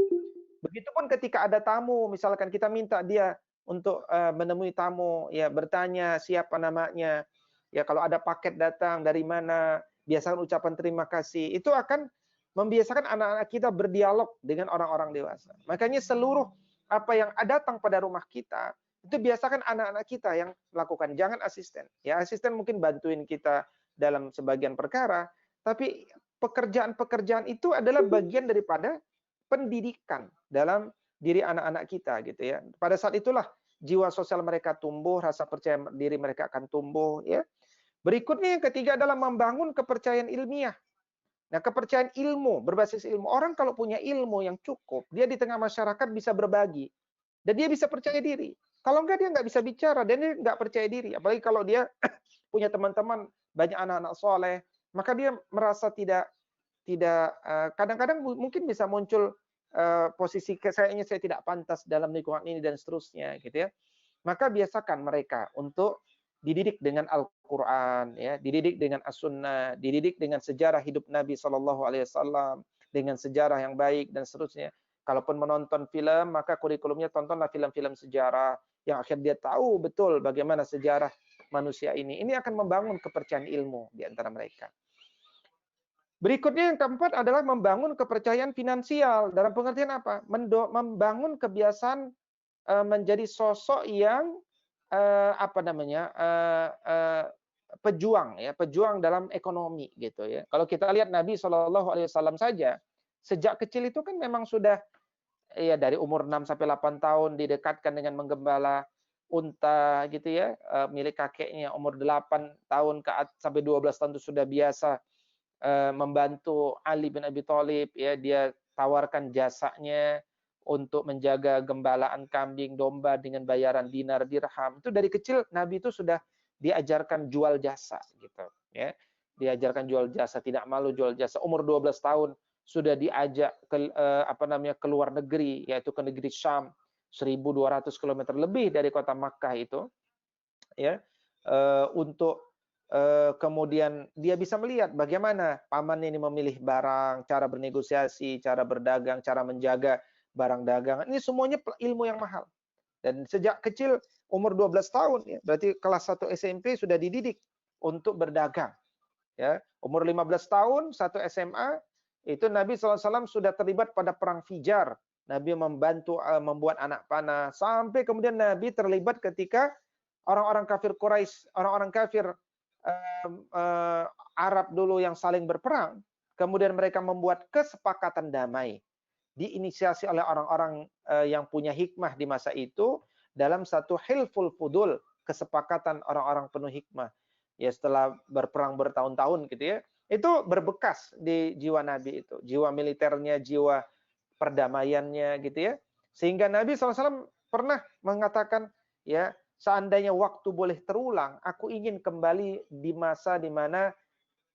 Begitupun ketika ada tamu, misalkan kita minta dia untuk menemui tamu, ya bertanya siapa namanya, ya kalau ada paket datang dari mana, biasakan ucapan terima kasih. Itu akan membiasakan anak-anak kita berdialog dengan orang-orang dewasa. Makanya seluruh apa yang datang pada rumah kita, itu biasakan anak-anak kita yang melakukan, jangan asisten. Ya asisten mungkin bantuin kita dalam sebagian perkara, tapi pekerjaan-pekerjaan itu adalah bagian daripada pendidikan dalam diri anak-anak kita gitu ya. Pada saat itulah jiwa sosial mereka tumbuh, rasa percaya diri mereka akan tumbuh ya. Berikutnya yang ketiga adalah membangun kepercayaan ilmiah. Nah, kepercayaan ilmu, berbasis ilmu. Orang kalau punya ilmu yang cukup, dia di tengah masyarakat bisa berbagi dan dia bisa percaya diri. Kalau enggak dia nggak bisa bicara dan dia nggak percaya diri. Apalagi kalau dia punya teman-teman banyak anak-anak soleh, maka dia merasa tidak kadang-kadang mungkin bisa muncul posisi kayaknya saya tidak pantas dalam lingkungan ini dan seterusnya gitu ya. Maka biasakan mereka untuk dididik dengan Al-Qur'an ya, dididik dengan As-Sunnah, dididik dengan sejarah hidup Nabi SAW, dengan sejarah yang baik dan seterusnya. Kalaupun menonton film, maka kurikulumnya tontonlah film-film sejarah yang akhirnya dia tahu betul bagaimana sejarah manusia ini. Ini akan membangun kepercayaan ilmu di antara mereka. Berikutnya yang keempat adalah membangun kepercayaan finansial. Dalam pengertian apa? Membangun kebiasaan menjadi sosok yang pejuang ya, pejuang dalam ekonomi gitu ya. Kalau kita lihat Nabi SAW saja sejak kecil itu kan memang sudah ya dari umur 6 sampai 8 tahun didekatkan dengan menggembala unta gitu ya, milik kakeknya. Umur 8 tahun sampai 12 tahun itu sudah biasa membantu Ali bin Abi Thalib ya, dia tawarkan jasanya untuk menjaga gembalaan kambing domba dengan bayaran dinar dirham. Itu dari kecil Nabi itu sudah diajarkan jual jasa gitu ya. Diajarkan jual jasa, tidak malu jual jasa. Umur 12 tahun sudah diajak ke ke luar negeri, yaitu ke negeri Syam, 1.200 km lebih dari kota Makkah itu ya, untuk kemudian dia bisa melihat bagaimana pamannya ini memilih barang, cara bernegosiasi, cara berdagang, cara menjaga barang dagangan. Ini semuanya ilmu yang mahal. Dan sejak kecil umur 12 tahun ya, berarti kelas 1 SMP sudah dididik untuk berdagang. Ya, umur 15 tahun 1 SMA itu Nabi SAW sudah terlibat pada perang Fijar. Nabi membantu membuat anak panah sampai kemudian Nabi terlibat ketika orang-orang kafir Quraisy, orang-orang kafir Arab dulu yang saling berperang, kemudian mereka membuat kesepakatan damai, diinisiasi oleh orang-orang yang punya hikmah di masa itu dalam satu hilful fudul, kesepakatan orang-orang penuh hikmah. Ya setelah berperang bertahun-tahun gitu ya, itu berbekas di jiwa Nabi itu, jiwa militernya, jiwa perdamaiannya gitu ya. Sehingga Nabi SAW pernah mengatakan ya, seandainya waktu boleh terulang, aku ingin kembali di masa di mana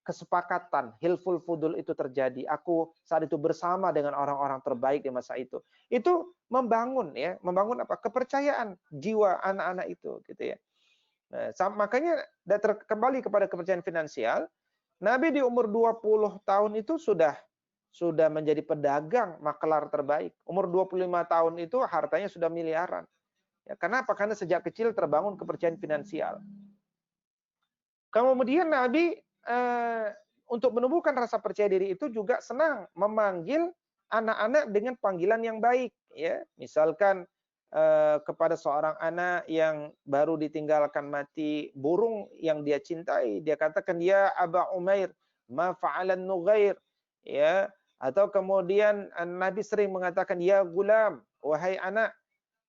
kesepakatan, hilful fudul itu terjadi. Aku saat itu bersama dengan orang-orang terbaik di masa itu. Itu membangun ya, membangun apa? Kepercayaan jiwa anak-anak itu gitu ya. Nah, makanya kembali kepada kepercayaan finansial, Nabi di umur 20 tahun itu sudah menjadi pedagang makelar terbaik. Umur 25 tahun itu hartanya sudah miliaran. Ya, kenapa? Karena sejak kecil terbangun kepercayaan finansial. Kemudian Nabi untuk menumbuhkan rasa percaya diri itu juga senang memanggil anak-anak dengan panggilan yang baik. Ya, misalkan kepada seorang anak yang baru ditinggalkan mati burung yang dia cintai, dia katakan ya Aba Umair, ma fa'alan nughair. Ya, atau kemudian Nabi sering mengatakan ya gulam, wahai anak,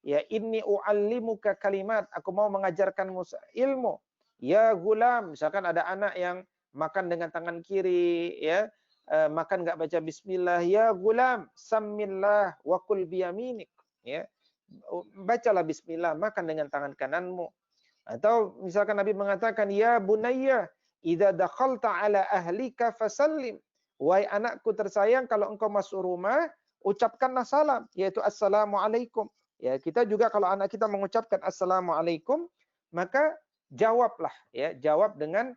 ya inni uallimuka kalimat, aku mau mengajarkanmu ilmu. Ya gulam, misalkan ada anak yang makan dengan tangan kiri, ya makan nggak baca bismillah, ya gulam, samillah wa kul biyaminik, ya bacalah bismillah, makan dengan tangan kananmu. Atau misalkan Nabi mengatakan, ya bunayya, idza dakhalta ala ahlika fasallim. Wahai anakku tersayang, kalau engkau masuk rumah, ucapkanlah salam, yaitu assalamualaikum. Ya, kita juga kalau anak kita mengucapkan assalamualaikum, maka jawablah, ya, jawab dengan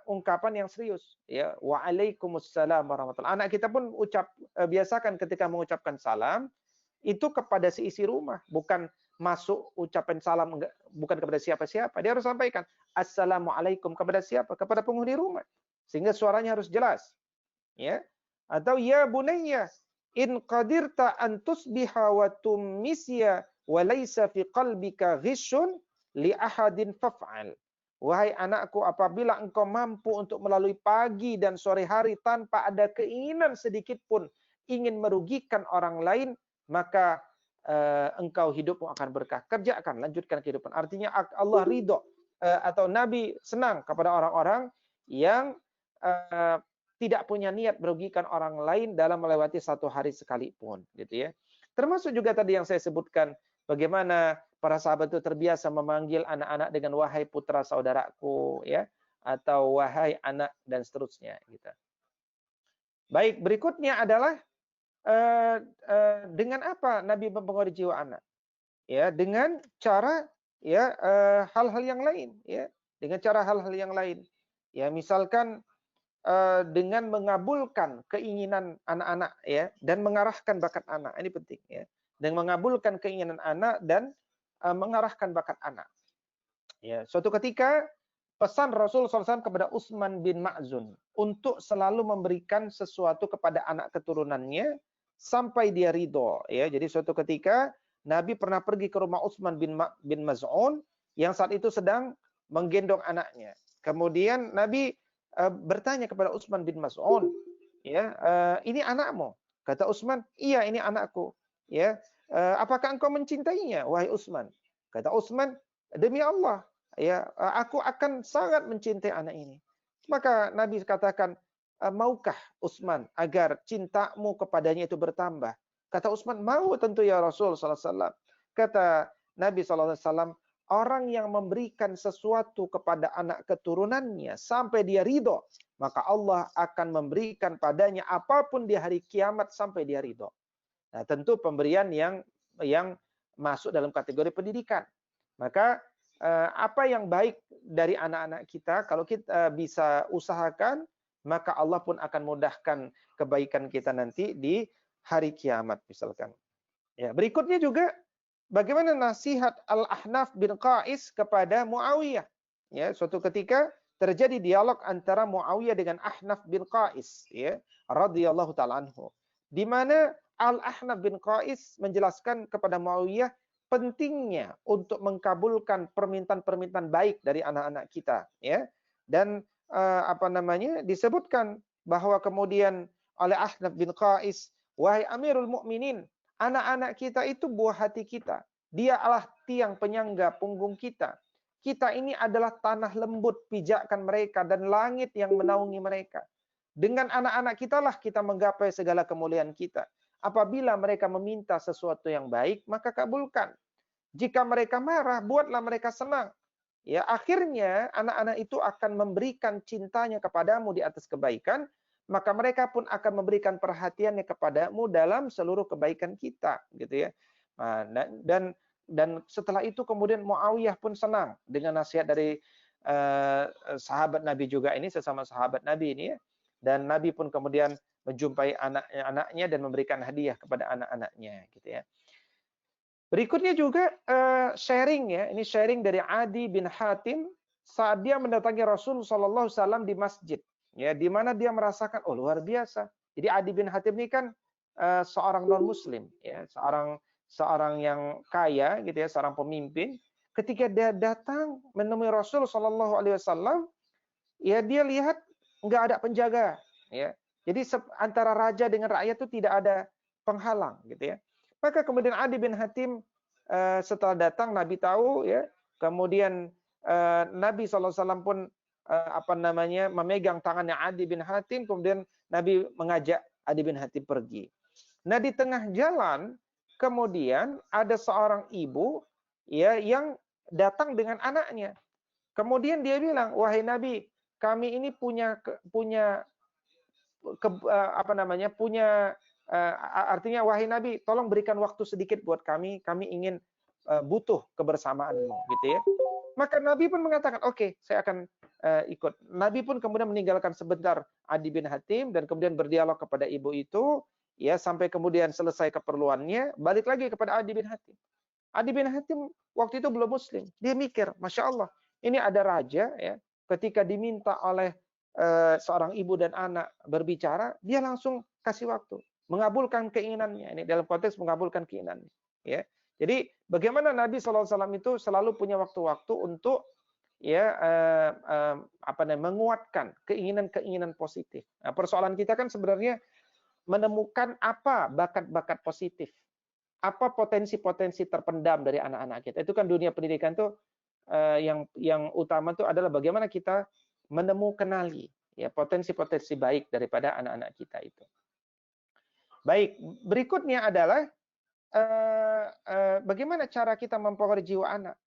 ungkapan yang serius, ya, waalaikumsalam warahmatullahi. Anak kita pun biasakan ketika mengucapkan salam itu kepada seisi rumah, bukan masuk ucapan salam bukan kepada siapa-siapa. Dia harus sampaikan assalamualaikum kepada siapa? Kepada penghuni rumah. Sehingga suaranya harus jelas. Ya. Atau ya bunayya in qadirta an tusbiha wa tummisya wa laysa fi qalbika ghishun li ahadin faf'al. Wahai anakku, apabila engkau mampu untuk melalui pagi dan sore hari tanpa ada keinginan sedikit pun ingin merugikan orang lain, maka engkau hidupmu akan berkah. Kerjakan, lanjutkan kehidupan. Artinya Allah ridho atau Nabi senang kepada orang-orang yang tidak punya niat merugikan orang lain dalam melewati satu hari sekalipun, gitu ya. Termasuk juga tadi yang saya sebutkan, bagaimana para sahabat itu terbiasa memanggil anak-anak dengan wahai putra saudaraku, ya, atau wahai anak dan seterusnya, gitu. Baik, berikutnya adalah dengan apa Nabi mempengaruhi jiwa anak? Ya, dengan cara ya hal-hal yang lain, ya, dengan cara hal-hal yang lain. Ya, misalkan dengan mengabulkan keinginan anak-anak, ya, dan mengarahkan bakat anak. Ini penting, ya. Dan mengabulkan keinginan anak dan mengarahkan bakat anak. Ya, suatu ketika pesan Rasul SAW kepada Utsman bin Ma'zun untuk selalu memberikan sesuatu kepada anak keturunannya sampai dia ridho. Ya, jadi suatu ketika Nabi pernah pergi ke rumah Utsman bin Maz'un yang saat itu sedang menggendong anaknya. Kemudian Nabi bertanya kepada Utsman bin Maz'un, ya, ini anakmu? Kata Utsman, iya ini anakku. Ya, apakah engkau mencintainya, wahai Utsman? Kata Utsman, demi Allah, ya, aku akan sangat mencintai anak ini. Maka Nabi katakan, maukah Utsman agar cintamu kepadanya itu bertambah? Kata Utsman, mau tentu ya Rasul sallallahu alaihi wasallam. Kata Nabi sallallahu alaihi wasallam, orang yang memberikan sesuatu kepada anak keturunannya sampai dia ridho, maka Allah akan memberikan padanya apapun di hari kiamat sampai dia ridho. Nah, tentu pemberian yang masuk dalam kategori pendidikan. Maka apa yang baik dari anak-anak kita, kalau kita bisa usahakan, maka Allah pun akan mudahkan kebaikan kita nanti di hari kiamat misalkan. Ya, berikutnya juga bagaimana nasihat Al-Ahnaf bin Qais kepada Muawiyah. Ya, suatu ketika terjadi dialog antara Muawiyah dengan Ahnaf bin Qais, ya, radhiyallahu taala anhu. Di mana Al-Ahnaf bin Qais menjelaskan kepada Muawiyah pentingnya untuk mengkabulkan permintaan-permintaan baik dari anak-anak kita, ya. Dan disebutkan bahwa kemudian oleh Ahnaf bin Qais, wahai Amirul Mukminin, anak-anak kita itu buah hati kita. Dia adalah tiang penyangga punggung kita. Kita ini adalah tanah lembut pijakan mereka dan langit yang menaungi mereka. Dengan anak-anak kita lah kita menggapai segala kemuliaan kita. Apabila mereka meminta sesuatu yang baik, maka kabulkan. Jika mereka marah, buatlah mereka senang. ya akhirnya anak-anak itu akan memberikan cintanya kepadamu di atas kebaikan, maka mereka pun akan memberikan perhatiannya kepadamu dalam seluruh kebaikan kita, gitu ya. Nah, dan setelah itu kemudian Muawiyah pun senang dengan nasihat dari sahabat Nabi juga ini, sesama sahabat Nabi ini ya. Dan Nabi pun kemudian menjumpai anaknya dan memberikan hadiah kepada anak-anaknya, gitu ya. Berikutnya juga sharing ya, ini sharing dari Adi bin Hatim saat dia mendatangi Rasul Shallallahu Alaihi Wasallam di masjid, ya, di mana dia merasakan, oh luar biasa. Jadi Adi bin Hatim ini kan seorang non Muslim, ya, seorang yang kaya, gitu ya, seorang pemimpin. Ketika dia datang menemui Rasul Shallallahu Alaihi Wasallam, ya dia lihat nggak ada penjaga, ya. Jadi antara raja dengan rakyat itu tidak ada penghalang, gitu ya. Maka kemudian Adi bin Hatim setelah datang Nabi tahu, ya, kemudian Nabi SAW pun memegang tangannya Adi bin Hatim, kemudian Nabi mengajak Adi bin Hatim pergi. Nah di tengah jalan kemudian ada seorang ibu, ya, yang datang dengan anaknya. Kemudian dia bilang, wahai Nabi, kami ini artinya wahai Nabi, tolong berikan waktu sedikit buat kami ingin butuh kebersamaanmu, gitu ya. Maka Nabi pun mengatakan, oke, saya akan ikut. Nabi pun kemudian meninggalkan sebentar Adi bin Hatim dan kemudian berdialog kepada ibu itu, ya, sampai kemudian selesai keperluannya, balik lagi kepada Adi bin Hatim. Adi bin Hatim waktu itu belum Muslim. Dia mikir, Masya Allah, ini ada raja, ya, ketika diminta oleh seorang ibu dan anak berbicara, dia langsung kasih waktu, mengabulkan keinginannya. Ini dalam konteks mengabulkan keinginannya, ya. Jadi bagaimana Nabi SAW itu selalu punya waktu-waktu untuk, ya, menguatkan keinginan-keinginan positif. Nah, persoalan kita kan sebenarnya menemukan apa bakat-bakat positif, apa potensi-potensi terpendam dari anak-anak kita. Itu kan dunia pendidikan tuh yang utama tuh adalah bagaimana kita kenali, ya, potensi-potensi baik daripada anak-anak kita itu. Baik, berikutnya adalah bagaimana cara kita mempengaruhi jiwa anak.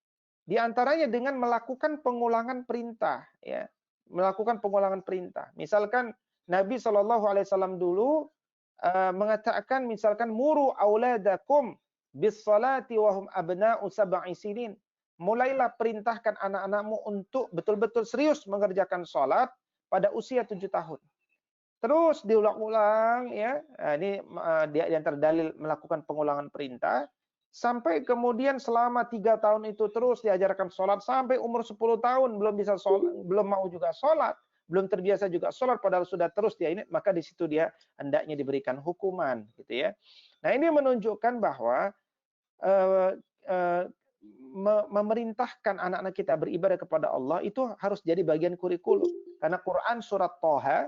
Di antaranya dengan melakukan pengulangan perintah, ya, melakukan pengulangan perintah. Misalkan Nabi SAW dulu mengatakan, misalkan muru auladakum bis salati wahum abna'u sab'i sinin. Mulailah perintahkan anak-anakmu untuk betul-betul serius mengerjakan sholat pada usia 7 tahun. Terus diulang-ulang, ya. Ini di antara dalil melakukan pengulangan perintah. Sampai kemudian selama 3 tahun itu terus diajarkan sholat sampai umur 10 tahun belum bisa sholat, belum mau juga sholat, belum terbiasa juga sholat, padahal sudah terus dia ini, maka di situ dia hendaknya diberikan hukuman, gitu ya. Nah ini menunjukkan bahwa memerintahkan anak-anak kita beribadah kepada Allah itu harus jadi bagian kurikulum. Karena Quran surat Thaha,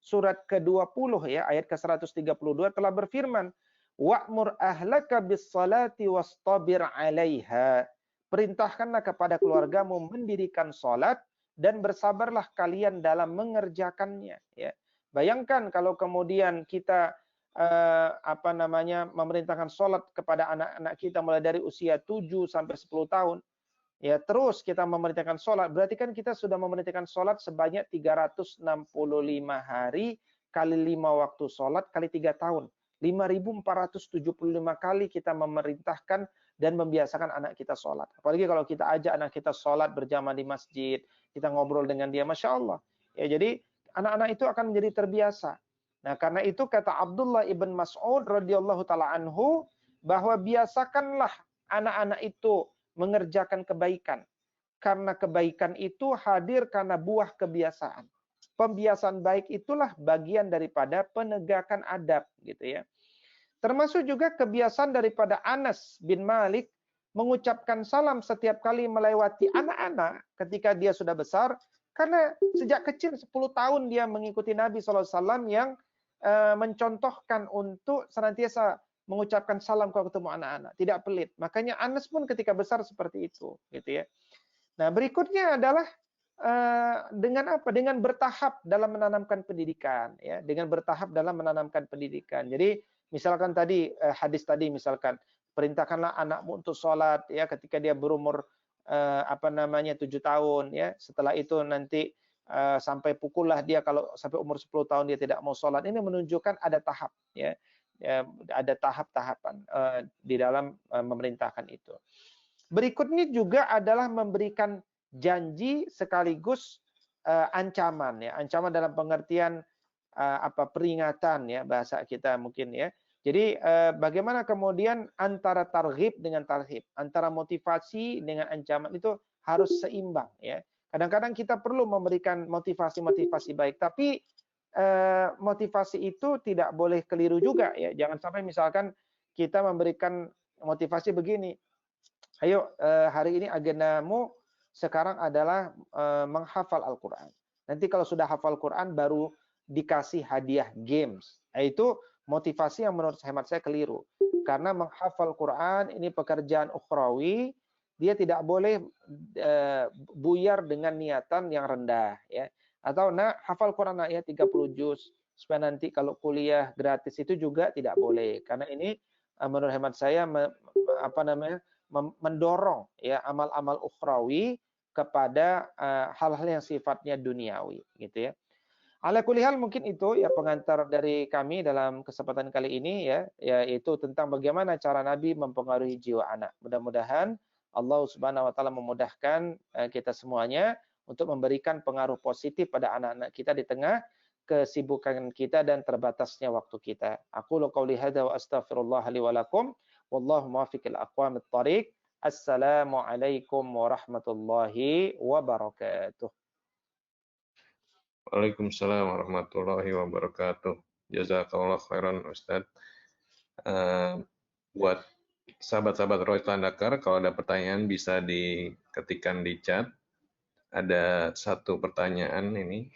surat ke-20 ya, ayat ke-132 telah berfirman, wa'mur ahlaka bis-salati wastabir 'alaiha. Perintahkanlah kepada keluargamu mendirikan salat dan bersabarlah kalian dalam mengerjakannya, ya. Bayangkan kalau kemudian kita memerintahkan sholat kepada anak-anak kita mulai dari usia 7 sampai 10 tahun. Ya, terus kita memerintahkan sholat, berarti kan kita sudah memerintahkan sholat sebanyak 365 hari kali 5 waktu sholat kali 3 tahun. 5.475 kali kita memerintahkan dan membiasakan anak kita sholat. Apalagi kalau kita ajak anak kita sholat berjamaah di masjid, kita ngobrol dengan dia, Masya Allah. Ya, jadi anak-anak itu akan menjadi terbiasa. Nah, karena itu kata Abdullah ibn Mas'ud radhiyallahu taala anhu bahwa biasakanlah anak-anak itu mengerjakan kebaikan. Karena kebaikan itu hadir karena buah kebiasaan. Pembiasaan baik itulah bagian daripada penegakan adab, gitu ya. Termasuk juga kebiasaan daripada Anas bin Malik mengucapkan salam setiap kali melewati anak-anak ketika dia sudah besar, karena sejak kecil 10 tahun dia mengikuti Nabi SAW yang mencontohkan untuk senantiasa mengucapkan salam kalau ketemu anak-anak, tidak pelit. Makanya Anas pun ketika besar seperti itu, gitu ya. Nah, berikutnya adalah dengan apa? Dengan bertahap dalam menanamkan pendidikan, ya, dengan bertahap dalam menanamkan pendidikan. Jadi, misalkan tadi hadis tadi misalkan perintahkanlah anakmu untuk sholat, ya, ketika dia berumur apa namanya 7 tahun ya. Setelah itu nanti sampai pukullah dia kalau sampai umur 10 tahun dia tidak mau sholat. Ini menunjukkan ada tahap ya. Ada tahap-tahapan di dalam memerintahkan itu. Berikutnya juga adalah memberikan janji sekaligus ancaman ya. Ancaman dalam pengertian apa peringatan ya bahasa kita mungkin ya. Jadi bagaimana kemudian antara targhib dengan tarhib, antara motivasi dengan ancaman itu harus seimbang ya. Kadang-kadang kita perlu memberikan motivasi-motivasi baik, tapi motivasi itu tidak boleh keliru juga ya. Jangan sampai misalkan kita memberikan motivasi begini, ayo hari ini agendamu sekarang adalah menghafal Al-Quran. Nanti kalau sudah hafal Quran baru dikasih hadiah games. Nah, itu motivasi yang menurut hemat saya keliru. Karena menghafal Quran ini pekerjaan ukhrawi, dia tidak boleh buyar dengan niatan yang rendah ya. Atau hafal Quran ya 30 juz supaya nanti kalau kuliah gratis itu juga tidak boleh. Karena ini menurut hemat saya mendorong ya amal-amal ukhrawi kepada hal-hal yang sifatnya duniawi gitu ya. Ala kulli hal mungkin itu ya pengantar dari kami dalam kesempatan kali ini ya, yaitu tentang bagaimana cara Nabi mempengaruhi jiwa anak. Mudah-mudahan Allah Subhanahu wa taala memudahkan kita semuanya untuk memberikan pengaruh positif pada anak-anak kita di tengah kesibukan kita dan terbatasnya waktu kita. Aku qauli hadza wa astaghfirullah li wa lakum wallahu muwaffiqil aqwamit thariq. Assalamualaikum warahmatullahi wabarakatuh. Waalaikumsalam warahmatullahi wabarakatuh. Jazakallah khairan Ustadz. Buat sahabat-sahabat Royal Dakar, kalau ada pertanyaan bisa diketikkan di chat. Ada satu pertanyaan ini.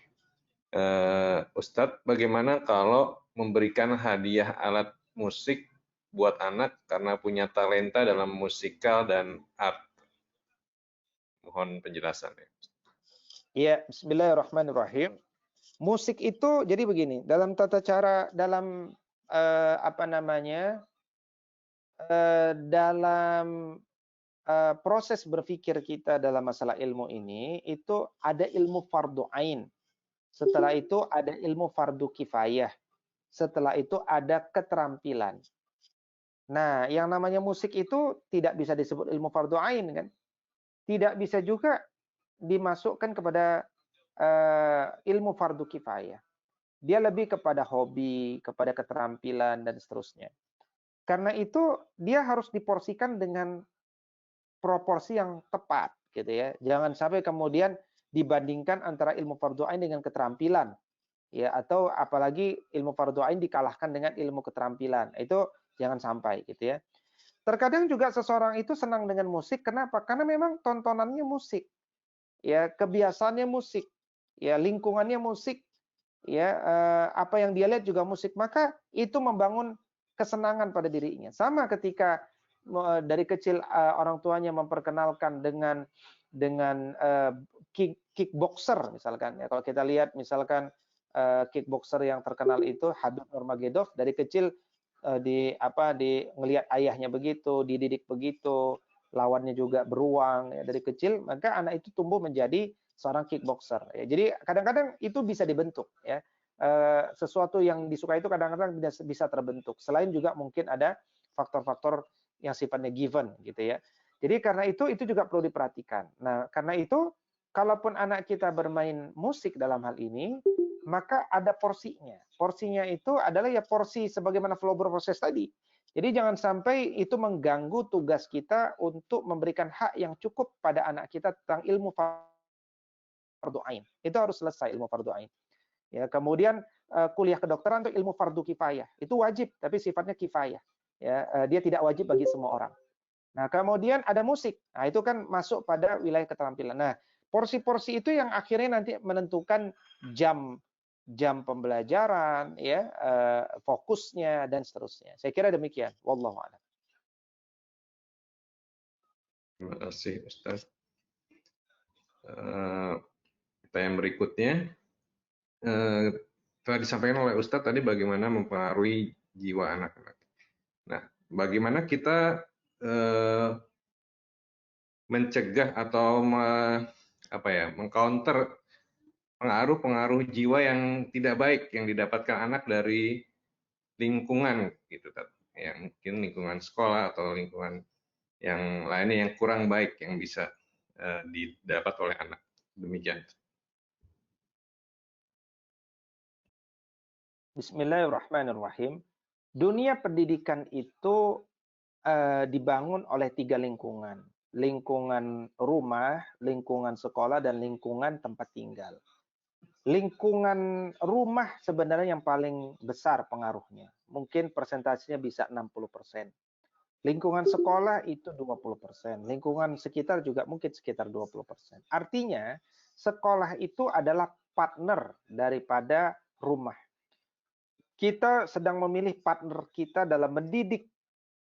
Ustadz, bagaimana kalau memberikan hadiah alat musik buat anak karena punya talenta dalam musikal dan art? Mohon penjelasannya. Ya, bismillahirrahmanirrahim. Musik itu jadi begini, dalam tata cara dalam dalam proses berpikir kita dalam masalah ilmu ini itu ada ilmu fardu ain. Setelah itu ada ilmu fardu kifayah. Setelah itu ada keterampilan. Nah, yang namanya musik itu tidak bisa disebut ilmu fardu ain kan? Tidak bisa juga dimasukkan kepada ilmu fardu kifayah. Dia lebih kepada hobi, kepada keterampilan dan seterusnya. Karena itu dia harus diporsikan dengan proporsi yang tepat gitu ya. Jangan sampai kemudian dibandingkan antara ilmu fardu ain dengan keterampilan. Ya, atau apalagi ilmu fardu ain dikalahkan dengan ilmu keterampilan. Itu jangan sampai gitu ya. Terkadang juga seseorang itu senang dengan musik, kenapa? Karena memang tontonannya musik. Ya, kebiasaannya musik. Ya, lingkungannya musik. Ya, apa yang dia lihat juga musik, maka itu membangun kesenangan pada dirinya. Sama ketika dari kecil orang tuanya memperkenalkan dengan kickboxer misalkan ya. Kalau kita lihat misalkan kickboxer yang terkenal itu Habib Nurmagomedov, dari kecil ngelihat ayahnya begitu, dididik begitu, lawannya juga beruang ya, dari kecil, maka anak itu tumbuh menjadi seorang kickboxer ya. Jadi kadang-kadang itu bisa dibentuk ya. Sesuatu yang disukai itu kadang-kadang bisa terbentuk. Selain juga mungkin ada faktor-faktor yang sifatnya given gitu ya. Jadi karena itu juga perlu diperhatikan. Nah, karena itu kalaupun anak kita bermain musik dalam hal ini, maka ada porsinya. Porsinya itu adalah ya porsi sebagaimana flow proses tadi. Jadi jangan sampai itu mengganggu tugas kita untuk memberikan hak yang cukup pada anak kita tentang ilmu fardu ain. Itu harus selesai ilmu fardu ain. Ya, kemudian kuliah kedokteran untuk ilmu fardu kifayah. Itu wajib tapi sifatnya kifayah. Ya, dia tidak wajib bagi semua orang. Nah, kemudian ada musik. Nah, itu kan masuk pada wilayah keterampilan. Nah, porsi-porsi itu yang akhirnya nanti menentukan jam pembelajaran, ya, fokusnya dan seterusnya. Saya kira demikian. Wallahu a'lam. Terima kasih, Ustaz. Pertanyaan berikutnya, telah disampaikan oleh Ustaz tadi bagaimana mempengaruhi jiwa anak-anak. Nah, bagaimana kita mencegah atau mengcounter pengaruh-pengaruh jiwa yang tidak baik yang didapatkan anak dari lingkungan gitu, ya mungkin lingkungan sekolah atau lingkungan yang lainnya yang kurang baik yang bisa didapat oleh anak. Demikian. Bismillahirrahmanirrahim. Dunia pendidikan itu dibangun oleh 3 lingkungan. Lingkungan rumah, lingkungan sekolah, dan lingkungan tempat tinggal. Lingkungan rumah sebenarnya yang paling besar pengaruhnya. Mungkin persentasenya bisa 60%. Lingkungan sekolah itu 20%. Lingkungan sekitar juga mungkin sekitar 20%. Artinya, sekolah itu adalah partner daripada rumah. Kita sedang memilih partner kita dalam mendidik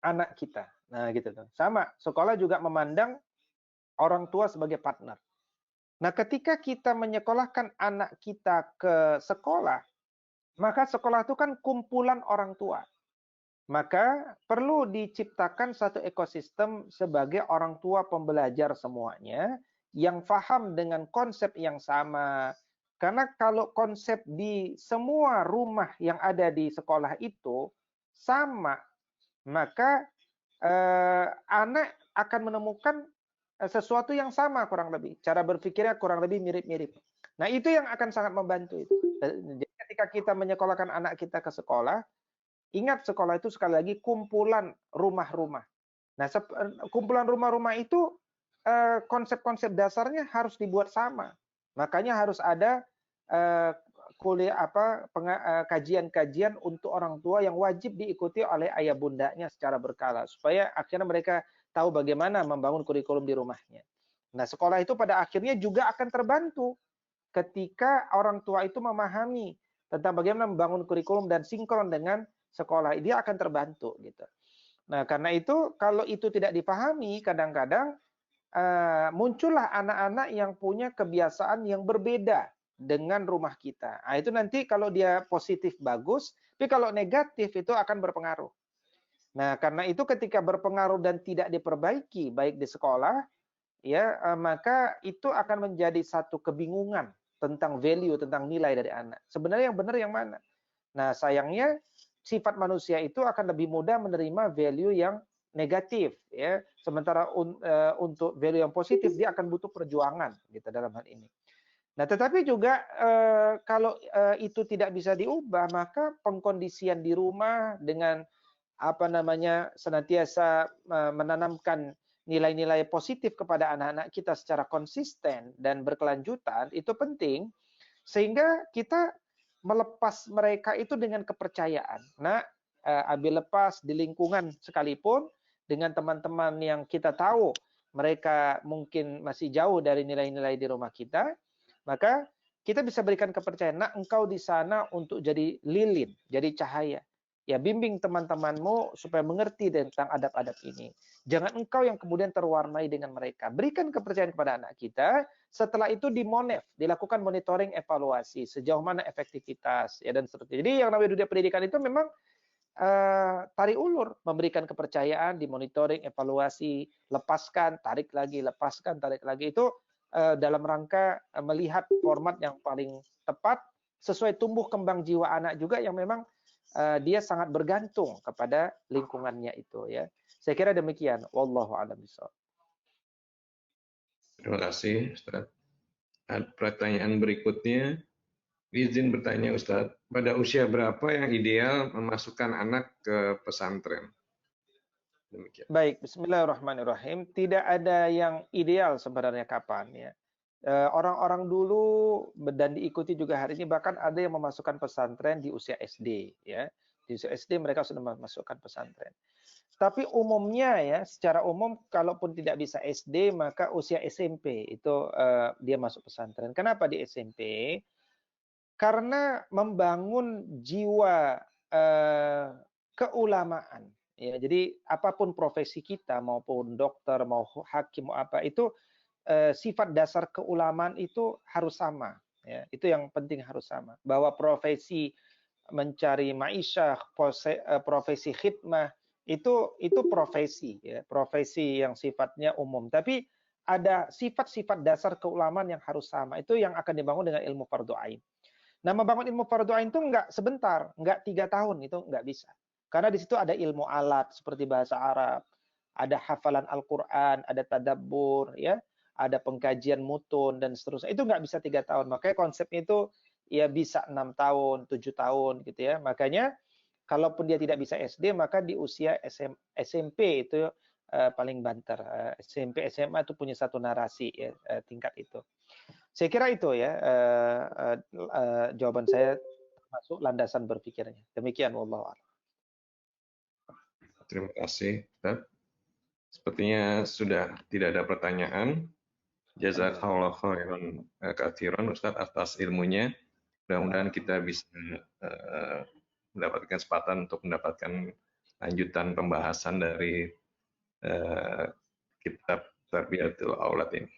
anak kita. Nah, gitu tuh. Sama, sekolah juga memandang orang tua sebagai partner. Nah, ketika kita menyekolahkan anak kita ke sekolah, maka sekolah itu kan kumpulan orang tua. Maka perlu diciptakan satu ekosistem sebagai orang tua pembelajar semuanya yang paham dengan konsep yang sama. Karena kalau konsep di semua rumah yang ada di sekolah itu sama, maka anak akan menemukan sesuatu yang sama kurang lebih. Cara berpikirnya kurang lebih mirip-mirip. Nah, itu yang akan sangat membantu itu. Jadi ketika kita menyekolahkan anak kita ke sekolah, ingat sekolah itu sekali lagi kumpulan rumah-rumah. Nah, kumpulan rumah-rumah itu konsep-konsep dasarnya harus dibuat sama. Makanya harus ada kajian-kajian untuk orang tua yang wajib diikuti oleh ayah bundanya secara berkala supaya akhirnya mereka tahu bagaimana membangun kurikulum di rumahnya. Nah, sekolah itu pada akhirnya juga akan terbantu ketika orang tua itu memahami tentang bagaimana membangun kurikulum dan sinkron dengan sekolah. Dia akan terbantu gitu. Nah, karena itu kalau itu tidak dipahami, kadang-kadang muncullah anak-anak yang punya kebiasaan yang berbeda dengan rumah kita. Nah, itu nanti kalau dia positif bagus, tapi kalau negatif itu akan berpengaruh. Nah, karena itu ketika berpengaruh dan tidak diperbaiki baik di sekolah, ya maka itu akan menjadi satu kebingungan tentang value, tentang nilai dari anak. Sebenarnya yang benar yang mana? Nah, sayangnya sifat manusia itu akan lebih mudah menerima value yang negatif, ya. Sementara untuk value yang positif dia akan butuh perjuangan, gitu dalam hal ini. Nah, tetapi juga kalau itu tidak bisa diubah, maka pengkondisian di rumah dengan senantiasa menanamkan nilai-nilai positif kepada anak-anak kita secara konsisten dan berkelanjutan itu penting sehingga kita melepas mereka itu dengan kepercayaan. Nah, ambil lepas di lingkungan sekalipun dengan teman-teman yang kita tahu mereka mungkin masih jauh dari nilai-nilai di rumah kita, maka kita bisa berikan kepercayaan. Nah, engkau di sana untuk jadi lilin, jadi cahaya. Ya, bimbing teman-temanmu supaya mengerti tentang adab-adab ini. Jangan engkau yang kemudian terwarnai dengan mereka. Berikan kepercayaan kepada anak kita. Setelah itu dilakukan monitoring evaluasi sejauh mana efektivitas ya dan seterusnya. Jadi yang namanya dunia pendidikan itu memang tarik ulur, memberikan kepercayaan, dimonitoring, evaluasi, lepaskan, tarik lagi, lepaskan, tarik lagi itu dalam rangka melihat format yang paling tepat sesuai tumbuh kembang jiwa anak juga yang memang dia sangat bergantung kepada lingkungannya itu ya. Saya kira demikian. Wallahu a'lam bishawab. Terima kasih, Ustaz. Pertanyaan berikutnya, izin bertanya Ustaz, pada usia berapa yang ideal memasukkan anak ke pesantren? Demikian. Baik, bismillahirrahmanirrahim. Tidak ada yang ideal sebenarnya kapan ya. Orang-orang dulu dan diikuti juga hari ini bahkan ada yang memasukkan pesantren di usia SD ya. Di usia SD mereka sudah memasukkan pesantren. Tapi umumnya ya, secara umum kalaupun tidak bisa SD maka usia SMP itu dia masuk pesantren. Kenapa di SMP? Karena membangun jiwa keulamaan. Ya, jadi apapun profesi kita maupun dokter, mau hakim, mau apa itu sifat dasar keulamaan itu harus sama. Ya, itu yang penting harus sama. Bahwa profesi mencari ma'isyah, profesi khidmah itu profesi, ya, profesi yang sifatnya umum. Tapi ada sifat-sifat dasar keulamaan yang harus sama. Itu yang akan dibangun dengan ilmu fardhu ain. Nah, membangun ilmu fardhu ain itu nggak sebentar, nggak 3 tahun, itu nggak bisa. Karena di situ ada ilmu alat seperti bahasa Arab, ada hafalan Al-Quran, ada tadabbur, ya, ada pengkajian mutun dan seterusnya. Itu nggak bisa 3 tahun. Makanya konsepnya itu ya bisa 6 tahun, 7 tahun gitu ya. Makanya kalaupun dia tidak bisa SD, maka di usia SMP itu paling banter. SMP, SMA itu punya satu narasi ya, tingkat itu. Saya kira itu ya jawaban saya termasuk landasan berpikirnya. Demikian wallahu a'lam. Terima kasih, Ustaz. Sepertinya sudah tidak ada pertanyaan. Jazakallahu khairan katsiran Ustaz atas ilmunya. Mudah-mudahan kita bisa mendapatkan kesempatan untuk mendapatkan lanjutan pembahasan dari kitab Tarbiyatul Aulad ini.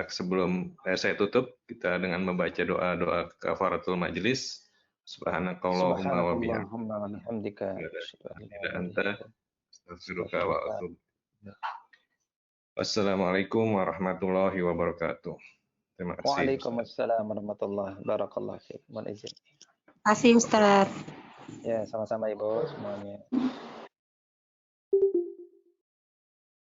Sebelum saya tutup, kita dengan membaca doa-doa kafaratul majlis. Subhanakallahumma wa bihamdika. Wassalamualaikum warahmatullahi wabarakatuh. Terima kasih. Waalaikumsalam warahmatullahi wabarakatuh. Mohon izin. Terima kasih Ustaz. Ya, sama-sama Ibu semuanya.